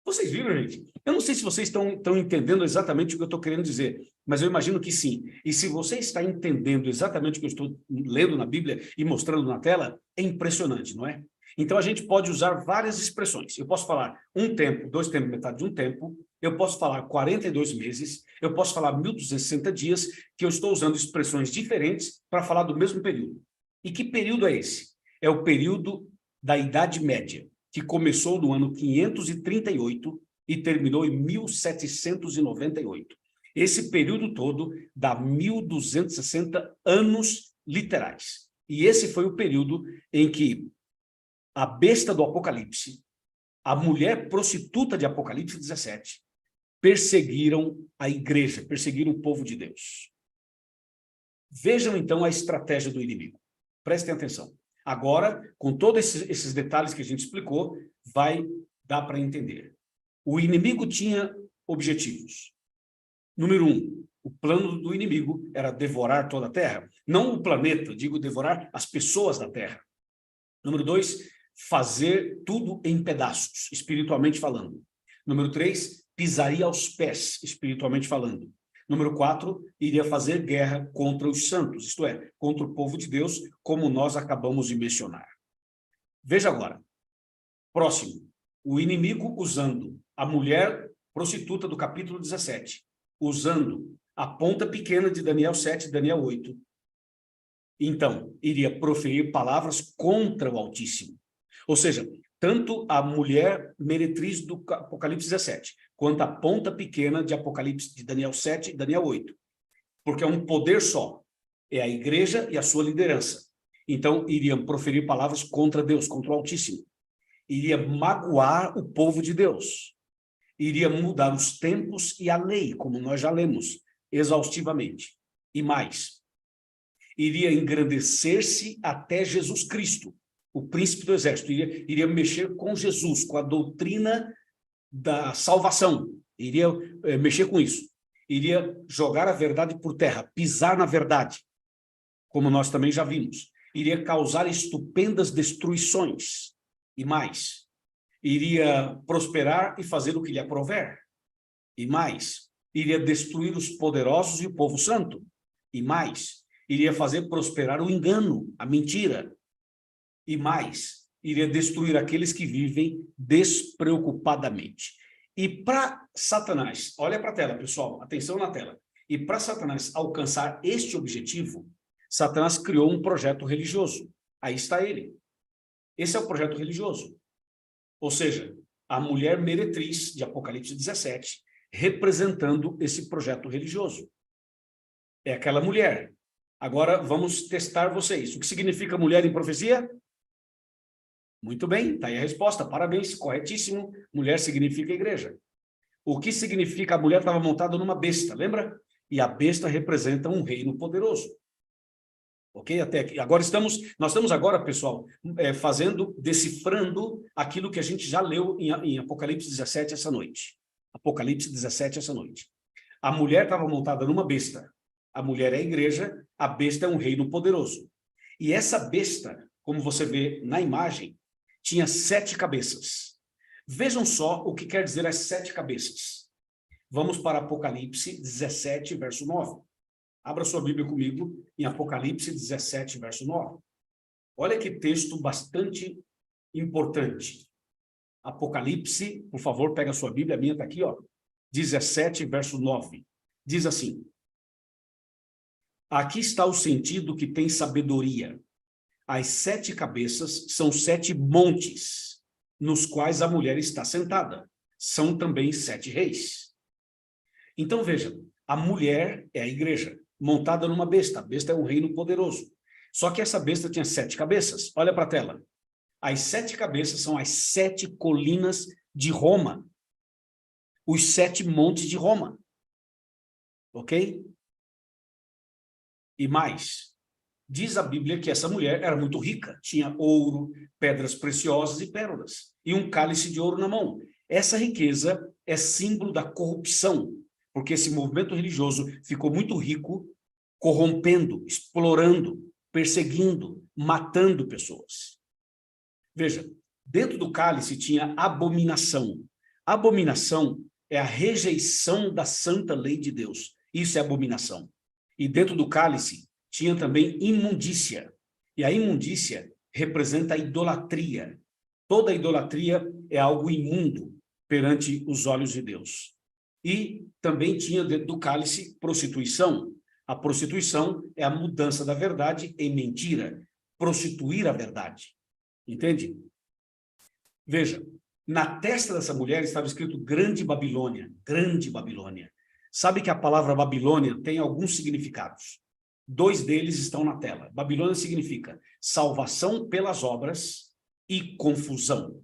Vocês viram, gente? Eu não sei se vocês estão entendendo exatamente o que eu estou querendo dizer, mas eu imagino que sim. E se você está entendendo exatamente o que eu estou lendo na Bíblia e mostrando na tela, é impressionante, não é? Então, a gente pode usar várias expressões. Eu posso falar 1 tempo, 2 tempos, metade de um tempo. Eu posso falar 42 meses. Eu posso falar 1.260 dias, que eu estou usando expressões diferentes para falar do mesmo período. E que período é esse? É o período da Idade Média, que começou no ano 538 e terminou em 1798. Esse período todo dá 1.260 anos literais. E esse foi o período em que a besta do Apocalipse, a mulher prostituta de Apocalipse 17, perseguiram a igreja, perseguiram o povo de Deus. Vejam, então, a estratégia do inimigo. Prestem atenção. Agora, com todos esses detalhes que a gente explicou, vai dar para entender. O inimigo tinha objetivos. Número 1, o plano do inimigo era devorar toda a terra. Não o planeta, digo devorar as pessoas da terra. Número 2, fazer tudo em pedaços, espiritualmente falando. Número 3, pisaria aos pés, espiritualmente falando. Número 4, iria fazer guerra contra os santos, isto é, contra o povo de Deus, como nós acabamos de mencionar. Veja agora. Próximo. O inimigo usando a mulher prostituta do capítulo 17, usando a ponta pequena de Daniel 7 e Daniel 8. Então, iria proferir palavras contra o Altíssimo. Ou seja, tanto a mulher meretriz do Apocalipse 17, quanto a ponta pequena de Apocalipse de Daniel 7 e Daniel 8. Porque é um poder só. É a igreja e a sua liderança. Então, iriam proferir palavras contra Deus, contra o Altíssimo. Iria magoar o povo de Deus. Iria mudar os tempos e a lei, como nós já lemos exaustivamente. E mais, iria engrandecer-se até Jesus Cristo, o príncipe do exército, iria mexer com Jesus, com a doutrina da salvação, iria mexer com isso, iria jogar a verdade por terra, pisar na verdade, como nós também já vimos, iria causar estupendas destruições, e mais, iria prosperar e fazer o que lhe aprouver, e mais, iria destruir os poderosos e o povo santo, e mais, iria fazer prosperar o engano, a mentira, e mais, iria destruir aqueles que vivem despreocupadamente. E para Satanás, olha para a tela, pessoal, atenção na tela. E para Satanás alcançar este objetivo, Satanás criou um projeto religioso. Aí está ele. Esse é o projeto religioso. Ou seja, a mulher meretriz de Apocalipse 17, representando esse projeto religioso. É aquela mulher. Agora vamos testar vocês. O que significa mulher em profecia? Muito bem, está aí a resposta. Parabéns, corretíssimo. Mulher significa igreja. O que significa? A mulher estava montada numa besta, lembra? E a besta representa um reino poderoso. Ok? Até aqui. Agora nós estamos agora, pessoal, decifrando aquilo que a gente já leu em Apocalipse 17 essa noite. Apocalipse 17 essa noite. A mulher estava montada numa besta. A mulher é a igreja, a besta é um reino poderoso. E essa besta, como você vê na imagem, tinha 7 cabeças. Vejam só o que quer dizer as 7 cabeças. Vamos para Apocalipse 17, verso 9. Abra sua Bíblia comigo em Apocalipse 17, verso 9. Olha que texto bastante importante. Apocalipse, por favor, pega a sua Bíblia, a minha está aqui, ó. 17, verso 9. Diz assim: aqui está o sentido que tem sabedoria. As 7 cabeças são 7 montes, nos quais a mulher está sentada. São também 7 reis. Então, veja, a mulher é a igreja, montada numa besta. A besta é um reino poderoso. Só que essa besta tinha 7 cabeças. Olha para a tela. As 7 cabeças são as 7 colinas de Roma. Os 7 montes de Roma. Ok? E mais, diz a Bíblia que essa mulher era muito rica. Tinha ouro, pedras preciosas e pérolas. E um cálice de ouro na mão. Essa riqueza é símbolo da corrupção. Porque esse movimento religioso ficou muito rico, corrompendo, explorando, perseguindo, matando pessoas. Veja, dentro do cálice tinha abominação. Abominação é a rejeição da santa lei de Deus. Isso é abominação. E dentro do cálice tinha também imundícia. E a imundícia representa a idolatria. Toda idolatria é algo imundo perante os olhos de Deus. E também tinha dentro do cálice prostituição. A prostituição é a mudança da verdade em mentira. Prostituir a verdade. Entende? Veja, na testa dessa mulher estava escrito Grande Babilônia. Grande Babilônia. Sabe que a palavra Babilônia tem alguns significados. 2 deles estão na tela. Babilônia significa salvação pelas obras e confusão.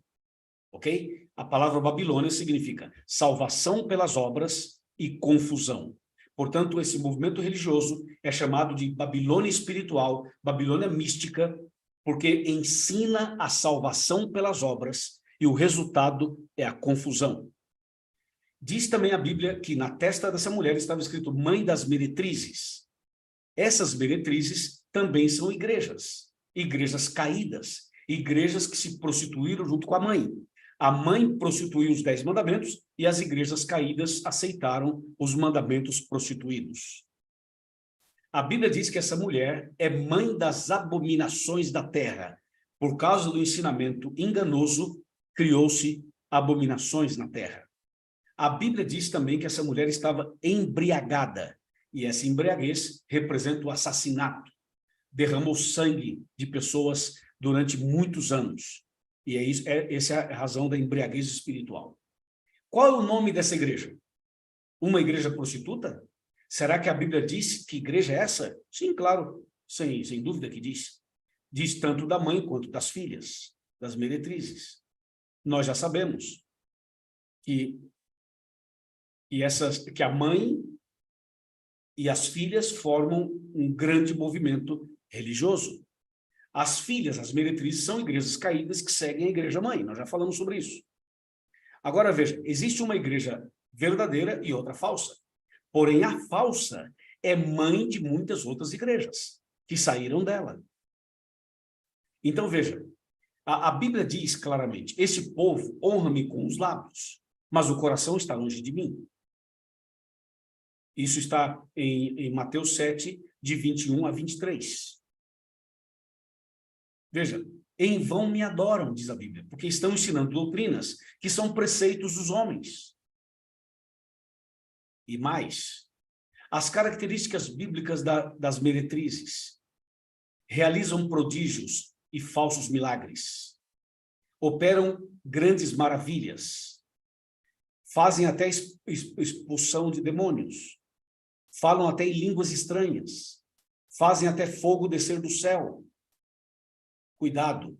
Ok? A palavra Babilônia significa salvação pelas obras e confusão. Portanto, esse movimento religioso é chamado de Babilônia espiritual, Babilônia mística, porque ensina a salvação pelas obras e o resultado é a confusão. Diz também a Bíblia que na testa dessa mulher estava escrito mãe das meretrizes. Essas meretrizes também são igrejas, igrejas caídas, igrejas que se prostituíram junto com a mãe. A mãe prostituiu os 10 mandamentos e as igrejas caídas aceitaram os mandamentos prostituídos. A Bíblia diz que essa mulher é mãe das abominações da terra. Por causa do ensinamento enganoso, criou-se abominações na terra. A Bíblia diz também que essa mulher estava embriagada. E essa embriaguez representa o assassinato. Derramou sangue de pessoas durante muitos anos. E essa é a razão da embriaguez espiritual. Qual é o nome dessa igreja? Uma igreja prostituta? Será que a Bíblia diz que igreja é essa? Sim, claro, sem dúvida que diz. Diz tanto da mãe quanto das filhas, das meretrizes. Nós já sabemos que a mãe e as filhas formam um grande movimento religioso. As filhas, as meretrizes, são igrejas caídas que seguem a igreja mãe. Nós já falamos sobre isso. Agora, veja, existe uma igreja verdadeira e outra falsa. Porém, a falsa é mãe de muitas outras igrejas que saíram dela. Então, veja, a Bíblia diz claramente, esse povo honra-me com os lábios, mas o coração está longe de mim. Isso está em Mateus 7, de 21 a 23. Veja, em vão me adoram, diz a Bíblia, porque estão ensinando doutrinas que são preceitos dos homens. E mais, as características bíblicas das meretrizes realizam prodígios e falsos milagres, operam grandes maravilhas, fazem até expulsão de demônios, falam até em línguas estranhas, fazem até fogo descer do céu. Cuidado,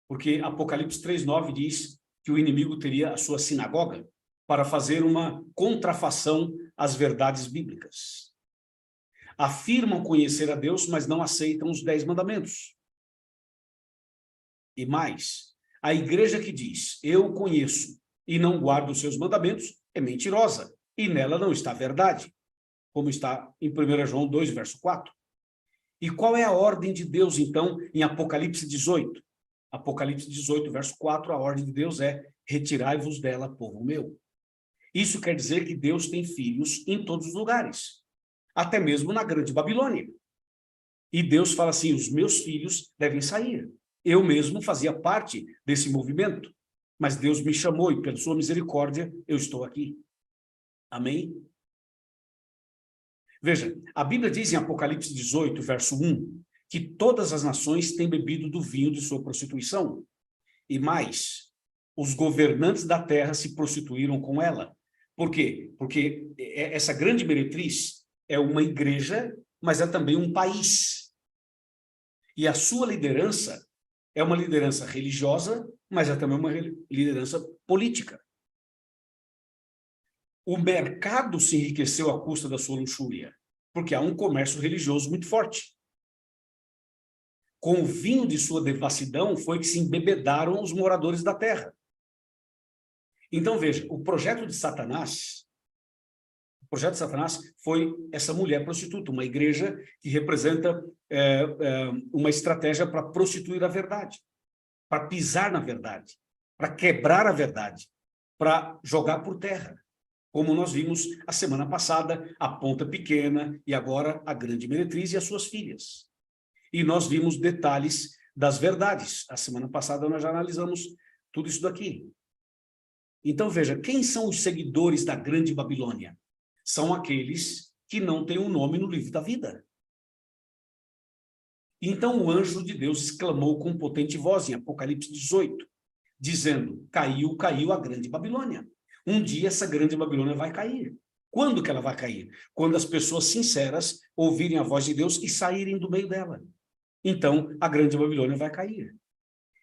Porque Apocalipse 3:9 diz que o inimigo teria a sua sinagoga para fazer uma contrafação às verdades bíblicas. Afirmam conhecer a Deus, mas não aceitam os 10 mandamentos. E mais, a igreja que diz, eu conheço e não guardo os seus mandamentos, é mentirosa, e nela não está a verdade, como está em 1 João 2, verso 4. E qual é a ordem de Deus, então, em Apocalipse 18? Apocalipse 18, verso 4, a ordem de Deus é, retirai-vos dela, povo meu. Isso quer dizer que Deus tem filhos em todos os lugares, até mesmo na Grande Babilônia. E Deus fala assim, os meus filhos devem sair. Eu mesmo fazia parte desse movimento, mas Deus me chamou e, pela sua misericórdia, eu estou aqui. Amém? Veja, a Bíblia diz em Apocalipse 18, verso 1, que todas as nações têm bebido do vinho de sua prostituição. E mais, os governantes da terra se prostituíram com ela. Por quê? Porque essa grande meretriz é uma igreja, mas é também um país. E a sua liderança é uma liderança religiosa, mas é também uma liderança política. O mercado se enriqueceu à custa da sua luxúria, porque há um comércio religioso muito forte. Com o vinho de sua devassidão foi que se embebedaram os moradores da terra. Então, veja, o projeto de Satanás foi essa mulher prostituta, uma igreja que representa uma estratégia para prostituir a verdade, para pisar na verdade, para quebrar a verdade, para jogar por terra. Como nós vimos a semana passada, a ponta pequena e agora a grande meretriz e as suas filhas. E nós vimos detalhes das verdades. A semana passada nós já analisamos tudo isso daqui. Então veja, quem são os seguidores da grande Babilônia? São aqueles que não têm um nome no livro da vida. Então o anjo de Deus exclamou com potente voz em Apocalipse 18, dizendo, caiu, caiu a grande Babilônia. Um dia essa grande Babilônia vai cair. Quando que ela vai cair? Quando as pessoas sinceras ouvirem a voz de Deus e saírem do meio dela. Então a grande Babilônia vai cair.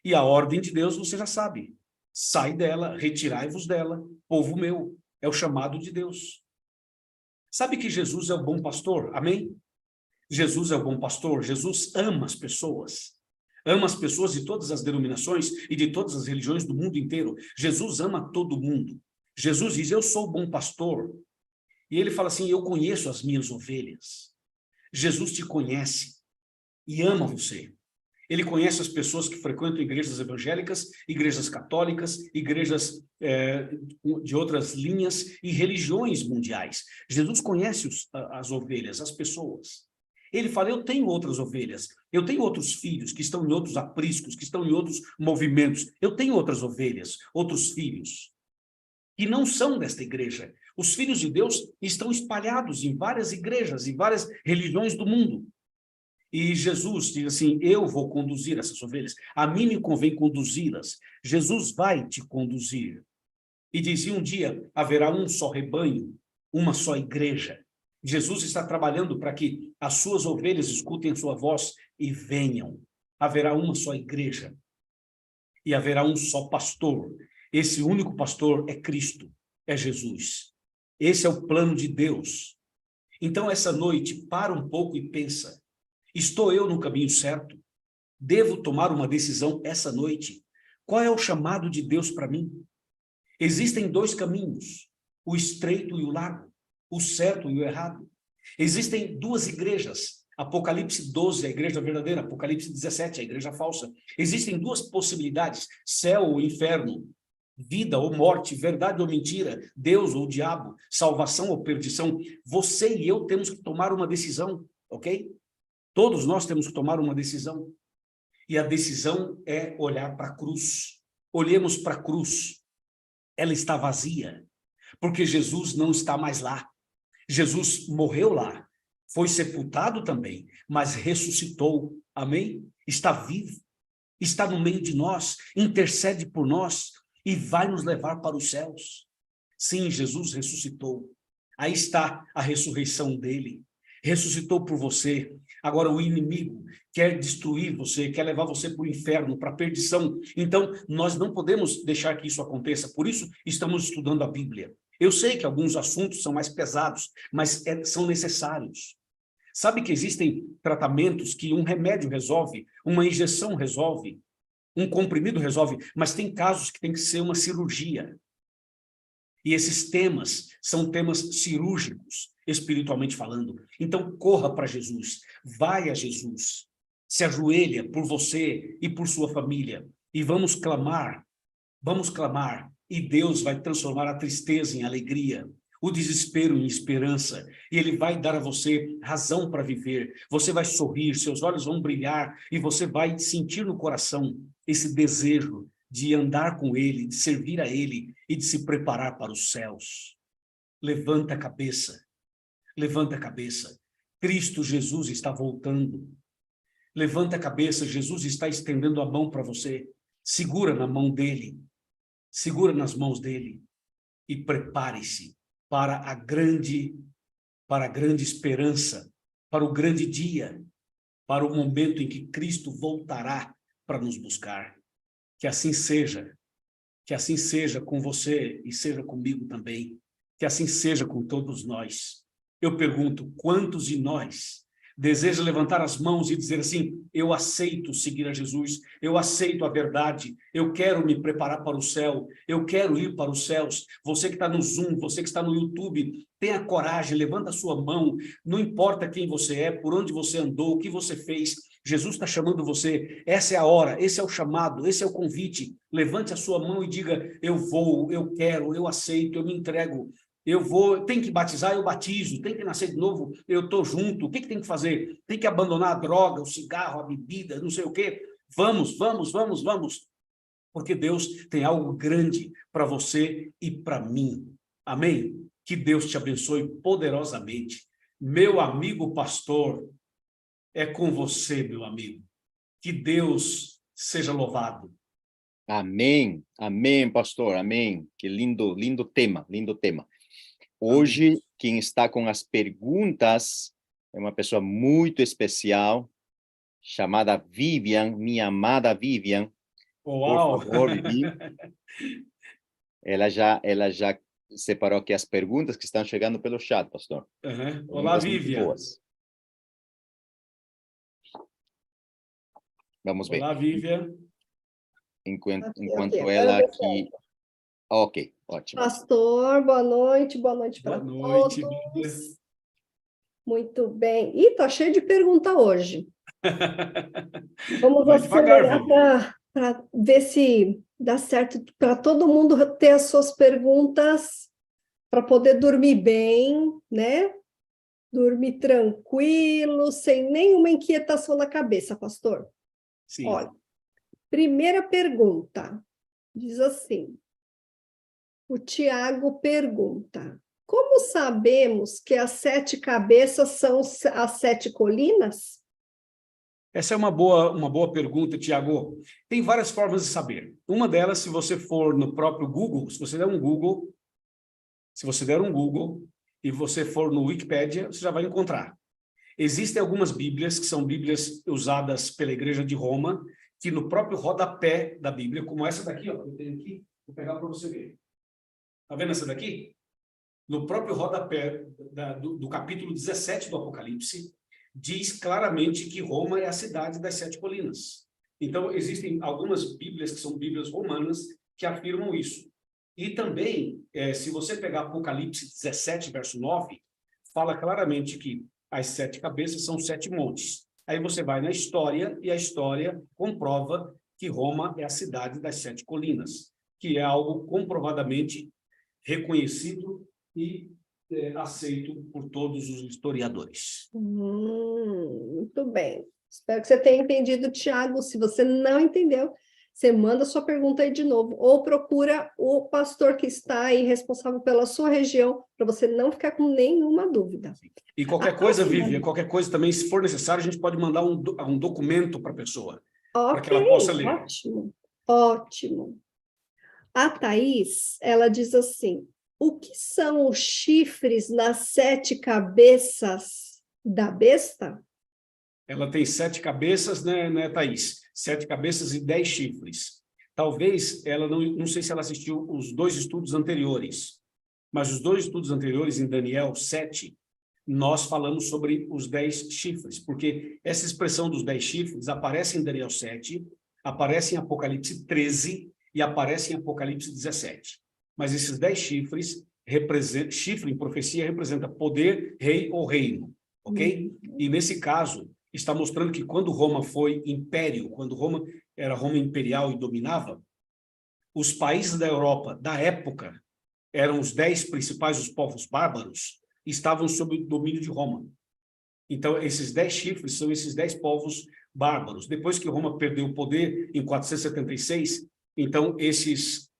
E a ordem de Deus você já sabe. Sai dela, retirai-vos dela, povo meu. É o chamado de Deus. Sabe que Jesus é o bom pastor? Amém? Jesus é o bom pastor. Jesus ama as pessoas. Ama as pessoas de todas as denominações e de todas as religiões do mundo inteiro. Jesus ama todo mundo. Jesus diz, eu sou o bom pastor. E ele fala assim, eu conheço as minhas ovelhas. Jesus te conhece e ama você. Ele conhece as pessoas que frequentam igrejas evangélicas, igrejas católicas, igrejas de outras linhas e religiões mundiais. Jesus conhece as ovelhas, as pessoas. Ele fala, eu tenho outras ovelhas, eu tenho outros filhos que estão em outros apriscos, que estão em outros movimentos. Eu tenho outras ovelhas, outros filhos, que não são desta igreja. Os filhos de Deus estão espalhados em várias igrejas, em várias religiões do mundo. E Jesus diz assim, eu vou conduzir essas ovelhas, a mim me convém conduzi-las. Jesus vai te conduzir. E dizia, um dia haverá um só rebanho, uma só igreja. Jesus está trabalhando para que as suas ovelhas escutem a sua voz e venham. Haverá uma só igreja e haverá um só pastor. Esse único pastor é Cristo, é Jesus. Esse é o plano de Deus. Então, essa noite, para um pouco e pensa, estou eu no caminho certo? Devo tomar uma decisão essa noite? Qual é o chamado de Deus para mim? Existem dois caminhos, o estreito e o largo, o certo e o errado. Existem duas igrejas, Apocalipse 12, a igreja verdadeira, Apocalipse 17, a igreja falsa. Existem duas possibilidades, céu ou inferno, vida ou morte, verdade ou mentira, Deus ou diabo, salvação ou perdição. Você e eu temos que tomar uma decisão, ok? Todos nós temos que tomar uma decisão. E a decisão é olhar para a cruz. Olhemos para a cruz. Ela está vazia, porque Jesus não está mais lá. Jesus morreu lá, foi sepultado também, mas ressuscitou. Amém? Está vivo, está no meio de nós, intercede por nós e vai nos levar para os céus. Sim, Jesus ressuscitou. Aí está a ressurreição dele. Ressuscitou por você. Agora, o inimigo quer destruir você, quer levar você para o inferno, para a perdição. Então, nós não podemos deixar que isso aconteça. Por isso, estamos estudando a Bíblia. Eu sei que alguns assuntos são mais pesados, mas são necessários. Sabe que existem tratamentos que um remédio resolve, uma injeção resolve, um comprimido resolve, mas tem casos que tem que ser uma cirurgia. E esses temas são temas cirúrgicos, espiritualmente falando. Então, corra para Jesus, vai a Jesus, se ajoelha por você e por sua família, e vamos clamar, e Deus vai transformar a tristeza em alegria, o desespero em esperança, e Ele vai dar a você razão para viver. Você vai sorrir, seus olhos vão brilhar, e você vai sentir no coração esse desejo de andar com Ele, de servir a Ele e de se preparar para os céus. Levanta a cabeça, levanta a cabeça. Cristo Jesus está voltando. Levanta a cabeça, Jesus está estendendo a mão para você. Segura na mão dele, segura nas mãos dele e prepare-se para a grande esperança, para o grande dia, para o momento em que Cristo voltará para nos buscar. Que assim seja com você e seja comigo também, que assim seja com todos nós. Eu pergunto, quantos de nós deseja levantar as mãos e dizer assim, eu aceito seguir a Jesus, eu aceito a verdade, eu quero me preparar para o céu, eu quero ir para os céus. Você que está no Zoom, você que está no YouTube, tenha coragem, levanta a sua mão, não importa quem você é, por onde você andou, o que você fez, Jesus está chamando você, essa é a hora, esse é o chamado, esse é o convite. Levante a sua mão e diga, eu vou, eu quero, eu aceito, eu me entrego. Eu vou, tem que batizar, eu batizo, tem que nascer de novo, eu estou junto. O que tem que fazer? Tem que abandonar a droga, o cigarro, a bebida, não sei o quê. Vamos. Porque Deus tem algo grande para você e para mim. Amém? Que Deus te abençoe poderosamente. Meu amigo pastor, é com você, meu amigo. Que Deus seja louvado. Amém, amém, pastor, amém. Que lindo, lindo tema, lindo tema. Hoje, quem está com as perguntas é uma pessoa muito especial, chamada Vivian, minha amada Vivian. Uau! Por favor, Vivi. Ela já separou aqui as perguntas que estão chegando pelo chat, pastor. Olá, Perguntas muito Vivian. boas. Vamos ver. Olá, Vivian. Enquanto ela aqui... Ok, ótimo. Pastor, boa noite para todos. Vivian. Muito bem. Ih, tá cheio de pergunta hoje. Vamos Vai devagar, acelerar para ver se dá certo para todo mundo ter as suas perguntas para poder dormir bem, né? Dormir tranquilo, sem nenhuma inquietação na cabeça, pastor. Sim. Olha, primeira pergunta, diz assim, o Tiago pergunta, como sabemos que as 7 cabeças são as 7 colinas? Essa é uma boa pergunta, Tiago. Tem várias formas de saber. Uma delas, se você for no próprio Google, se você der um Google e você for no Wikipédia, você já vai encontrar. Existem algumas Bíblias, que são Bíblias usadas pela Igreja de Roma, que no próprio rodapé da Bíblia, como essa daqui, ó, eu tenho aqui, vou pegar para você ver. Está vendo essa daqui? No próprio rodapé do capítulo 17 do Apocalipse, diz claramente que Roma é a cidade das 7 colinas. Então, existem algumas Bíblias que são Bíblias romanas que afirmam isso. E também, se você pegar Apocalipse 17, verso 9, fala claramente que as 7 cabeças são 7 montes. Aí você vai na história e a história comprova que Roma é a cidade das 7 colinas, que é algo comprovadamente reconhecido e aceito por todos os historiadores. Muito bem. Espero que você tenha entendido, Tiago. Se você não entendeu, você manda sua pergunta aí de novo, ou procura o pastor que está aí responsável pela sua região, para você não ficar com nenhuma dúvida. E qualquer coisa, Vivian, qualquer coisa também, se for necessário, a gente pode mandar um documento para a pessoa, para que ela possa ler. Ótimo. A Thaís, ela diz assim, o que são os chifres nas 7 cabeças da besta? Ela tem 7 cabeças, né, Thaís? 7 cabeças e 10 chifres. Talvez ela não sei se ela assistiu os 2 estudos anteriores, mas os 2 estudos anteriores, em Daniel 7, nós falamos sobre os 10 chifres, porque essa expressão dos 10 chifres aparece em Daniel 7, aparece em Apocalipse 13 e aparece em Apocalipse 17. Mas esses 10 chifres, chifre em profecia representa poder, rei ou reino, ok? E nesse caso, está mostrando que quando Roma foi império, quando Roma era Roma imperial e dominava, os países da Europa da época, eram os 10 principais, os povos bárbaros, estavam sob o domínio de Roma. Então, esses 10 chifres são esses 10 povos bárbaros. Depois que Roma perdeu o poder, em 476, então esses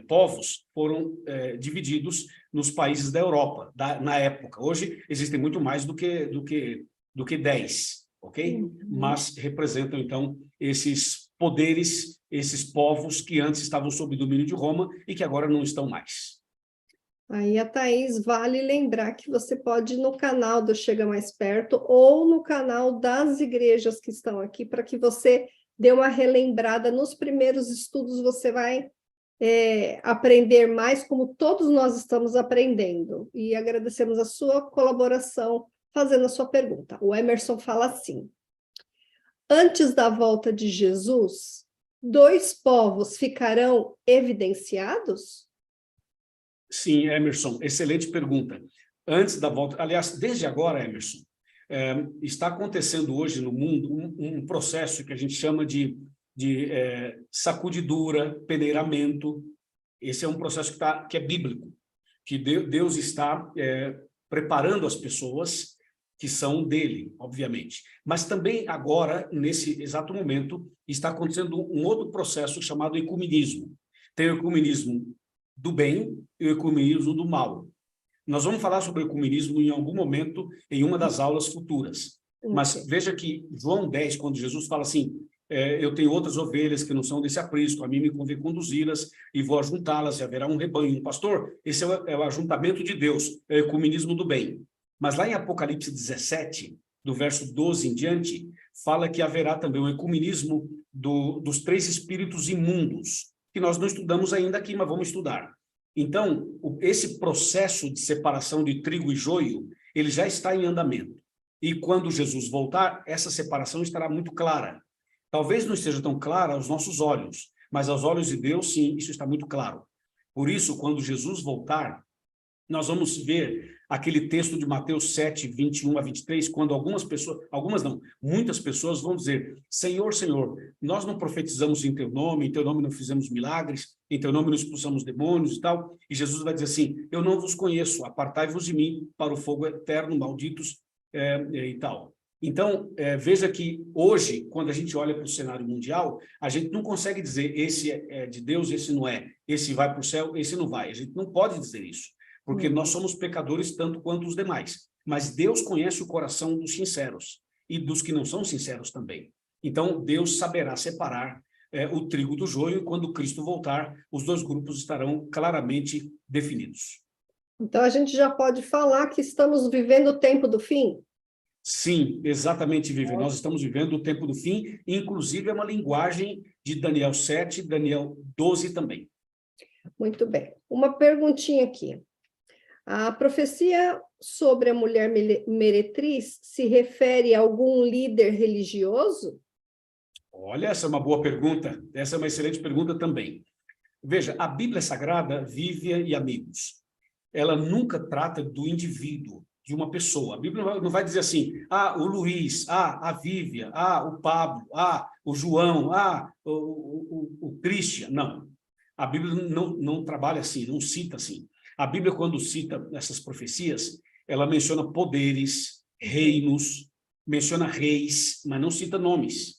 povos foram divididos nos países da Europa, na época. Hoje, existem muito mais do que 10, ok? Mas representam, então, esses poderes, esses povos que antes estavam sob domínio de Roma e que agora não estão mais. Aí, a Thaís, vale lembrar que você pode ir no canal do Chega Mais Perto ou no canal das igrejas que estão aqui, para que você dê uma relembrada. Nos primeiros estudos você vai aprender mais, como todos nós estamos aprendendo. E agradecemos a sua colaboração fazendo a sua pergunta. O Emerson fala assim: antes da volta de Jesus, 2 povos ficarão evidenciados? Sim, Emerson, excelente pergunta. Antes da volta, aliás, desde agora, Emerson, está acontecendo hoje no mundo um processo que a gente chama de sacudidura, peneiramento. Esse é um processo que é bíblico, que Deus está preparando as pessoas que são dele, obviamente. Mas também agora, nesse exato momento, está acontecendo um outro processo chamado ecumenismo. Tem o ecumenismo do bem e o ecumenismo do mal. Nós vamos falar sobre o ecumenismo em algum momento, em uma das aulas futuras. Mas veja que João 10, quando Jesus fala assim, eu tenho outras ovelhas que não são desse aprisco, a mim me convém conduzi-las e vou ajuntá-las, e haverá um rebanho, um pastor. Esse é o ajuntamento de Deus, é o ecumenismo do bem. Mas lá em Apocalipse 17, do verso 12 em diante, fala que haverá também o ecumenismo dos 3 espíritos imundos, que nós não estudamos ainda aqui, mas vamos estudar. Então, esse processo de separação de trigo e joio, ele já está em andamento. E quando Jesus voltar, essa separação estará muito clara. Talvez não esteja tão clara aos nossos olhos, mas aos olhos de Deus, sim, isso está muito claro. Por isso, quando Jesus voltar, nós vamos ver aquele texto de Mateus 7, 21 a 23, quando muitas pessoas vão dizer: Senhor, Senhor, nós não profetizamos em teu nome não fizemos milagres, em teu nome não expulsamos demônios e tal. E Jesus vai dizer assim: eu não vos conheço, apartai-vos de mim para o fogo eterno, malditos e tal. Então, veja que hoje, quando a gente olha para o cenário mundial, a gente não consegue dizer esse é de Deus, esse não é, esse vai para o céu, esse não vai. A gente não pode dizer isso, porque nós somos pecadores tanto quanto os demais. Mas Deus conhece o coração dos sinceros e dos que não são sinceros também. Então, Deus saberá separar o trigo do joio, e quando Cristo voltar, os 2 grupos estarão claramente definidos. Então, a gente já pode falar que estamos vivendo o tempo do fim? Sim, exatamente, Vivian. Nós estamos vivendo o tempo do fim, inclusive é uma linguagem de Daniel 7, Daniel 12 também. Muito bem. Uma perguntinha aqui. A profecia sobre a mulher meretriz se refere a algum líder religioso? Olha, essa é uma boa pergunta. Essa é uma excelente pergunta também. Veja, a Bíblia Sagrada, Vivian e amigos, ela nunca trata do indivíduo, de uma pessoa. A Bíblia não vai dizer assim: o Luiz, a Vivian, o Pablo, o João, o Christian. Não. A Bíblia não trabalha assim, não cita assim. A Bíblia, quando cita essas profecias, ela menciona poderes, reinos, menciona reis, mas não cita nomes.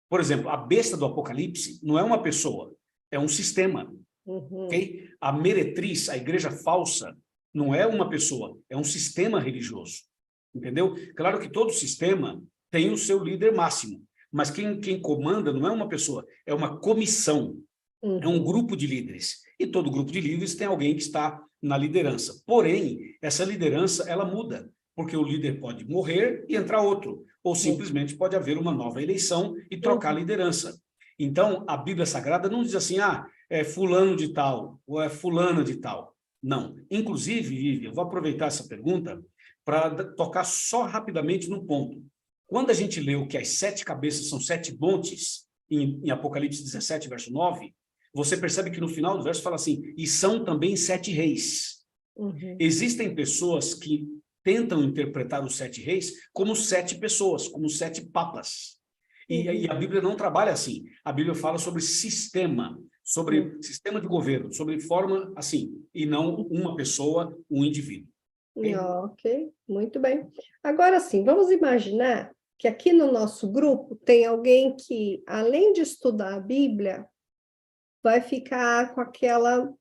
Por exemplo, a besta do Apocalipse não é uma pessoa, é um sistema. Okay? A meretriz, a igreja falsa, não é uma pessoa, é um sistema religioso. Entendeu? Claro que todo sistema tem o seu líder máximo, mas quem comanda não é uma pessoa, é uma comissão, é um grupo de líderes. E todo grupo de líderes tem alguém que está na liderança. Porém, essa liderança, ela muda, porque o líder pode morrer e entrar outro, ou simplesmente pode haver uma nova eleição e trocar a liderança. Então, a Bíblia Sagrada não diz assim, é fulano de tal, ou é fulana de tal. Não. Inclusive, Vivi, eu vou aproveitar essa pergunta para tocar só rapidamente no ponto. Quando a gente leu que as 7 cabeças são 7 montes, em Apocalipse 17, verso 9, você percebe que no final do verso fala assim, e são também 7 reis. Existem pessoas que tentam interpretar os 7 reis como 7 pessoas, como 7 papas. E a Bíblia não trabalha assim. A Bíblia fala sobre sistema de governo, sobre forma assim, e não uma pessoa, um indivíduo. Ok, muito bem. Agora sim, vamos imaginar que aqui no nosso grupo tem alguém que, além de estudar a Bíblia, vai ficar com aquela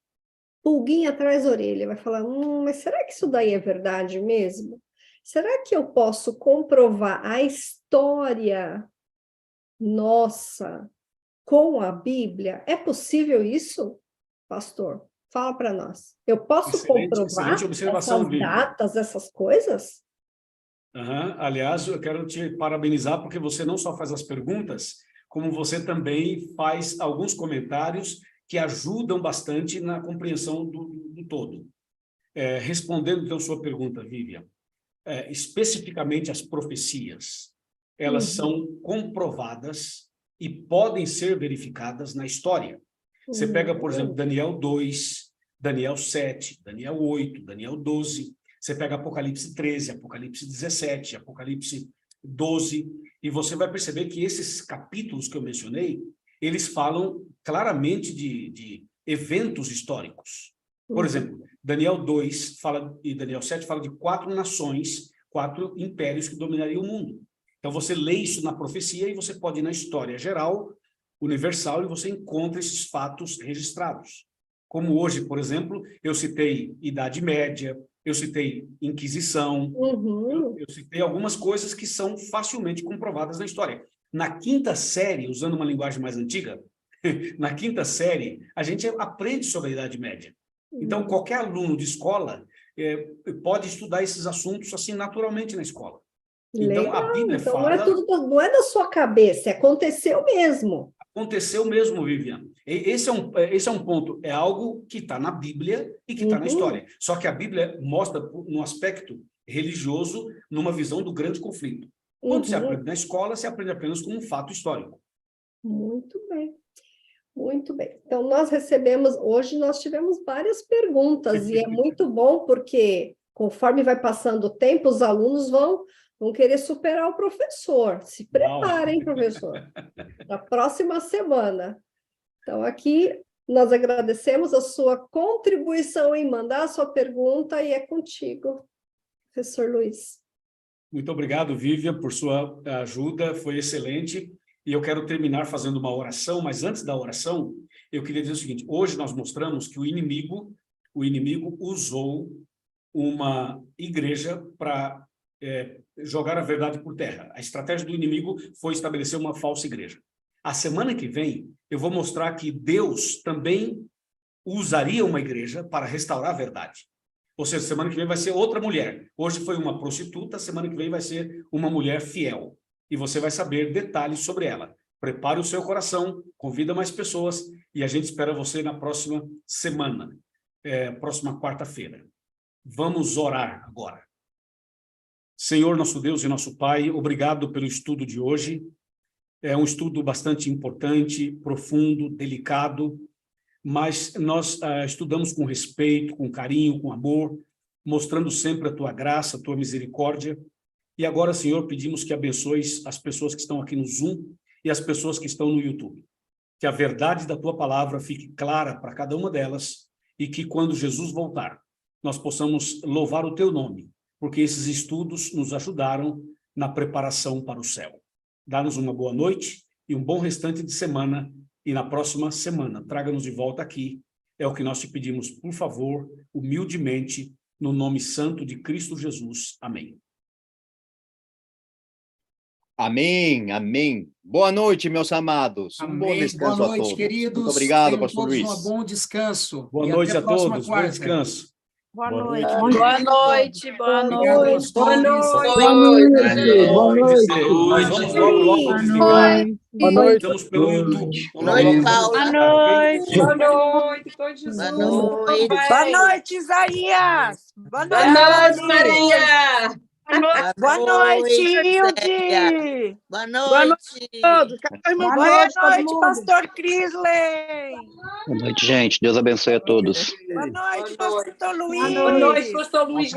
pulguinha atrás da orelha, vai falar, mas será que isso daí é verdade mesmo? Será que eu posso comprovar a história nossa com a Bíblia? É possível isso, pastor? Fala para nós. Eu posso comprovar observação, essas datas, essas coisas? Aliás, eu quero te parabenizar porque você não só faz as perguntas, como você também faz alguns comentários que ajudam bastante na compreensão do todo. Respondendo, então, sua pergunta, Vivian, especificamente as profecias, elas são comprovadas e podem ser verificadas na história. Você pega, por exemplo, Daniel 2, Daniel 7, Daniel 8, Daniel 12, você pega Apocalipse 13, Apocalipse 17, Apocalipse 12, e você vai perceber que esses capítulos que eu mencionei, eles falam claramente de eventos históricos. Por exemplo, Daniel 2 e Daniel 7 fala de 4 nações, 4 impérios que dominariam o mundo. Então, você lê isso na profecia e você pode ir na história geral, universal, e você encontra esses fatos registrados. Como hoje, por exemplo, eu citei Idade Média, eu citei Inquisição, eu citei algumas coisas que são facilmente comprovadas na história. Na 5ª série, usando uma linguagem mais antiga, na 5ª série, a gente aprende sobre a Idade Média. Então, qualquer aluno de escola pode estudar esses assuntos assim naturalmente na escola. Então, legal. a Bíblia então, fala... Não é da sua cabeça, aconteceu mesmo. Aconteceu mesmo, Vivian. Esse é um ponto, é algo que está na Bíblia e que está na história. Só que a Bíblia mostra no aspecto religioso, numa visão do grande conflito. Quando você aprende na escola, você aprende apenas como um fato histórico. Muito bem. Muito bem. Então, hoje nós tivemos várias perguntas, e é muito bom porque, conforme vai passando o tempo, os alunos vão querer superar o professor. Se preparem, professor, na próxima semana. Então, aqui nós agradecemos a sua contribuição em mandar a sua pergunta, e é contigo, professor Luiz. Muito obrigado, Vivian, por sua ajuda, foi excelente. E eu quero terminar fazendo uma oração, mas antes da oração, eu queria dizer o seguinte: hoje nós mostramos que o inimigo usou uma igreja para jogar a verdade por terra. A estratégia do inimigo foi estabelecer uma falsa igreja. A semana que vem, eu vou mostrar que Deus também usaria uma igreja para restaurar a verdade. Ou seja, semana que vem vai ser outra mulher. Hoje foi uma prostituta, semana que vem vai ser uma mulher fiel. E você vai saber detalhes sobre ela. Prepare o seu coração, convida mais pessoas e a gente espera você na próxima semana, próxima quarta-feira. Vamos orar agora. Senhor, nosso Deus e nosso Pai, obrigado pelo estudo de hoje. É um estudo bastante importante, profundo, delicado, mas nós estudamos com respeito, com carinho, com amor, mostrando sempre a Tua graça, a Tua misericórdia. E agora, Senhor, pedimos que abençoes as pessoas que estão aqui no Zoom e as pessoas que estão no YouTube. Que a verdade da Tua palavra fique clara para cada uma delas e que, quando Jesus voltar, nós possamos louvar o Teu nome, porque esses estudos nos ajudaram na preparação para o céu. Dá-nos uma boa noite e um bom restante de semana, e na próxima semana traga-nos de volta aqui. É o que nós te pedimos, por favor, humildemente, no nome santo de Cristo Jesus. Amém. Amém, amém. Boa noite, meus amados. Amém. Bom descanso boa noite, a todos. queridos. Muito obrigado, Tenham pastor todos Luiz. Um bom descanso. Boa e noite até a próxima todos. quarta. Bom descanso. Boa Boa noite. noite. Boa noite. Boa Obrigado, noite. pastor Luiz. Boa noite. Boa noite. Nós vamos logo desligar. Boa noite. Estamos pelo YouTube. Boa noite, Boa noite. Boa noite, com Jesus. Boa noite, Isaías. Boa Boa noite, noite, Maria. Boa noite, Hilde. Boa noite. Boa noite, pastor Crisley. Boa noite, gente. Deus abençoe a todos. Boa noite, Boa pastor Luiz. noite, pastor Luiz.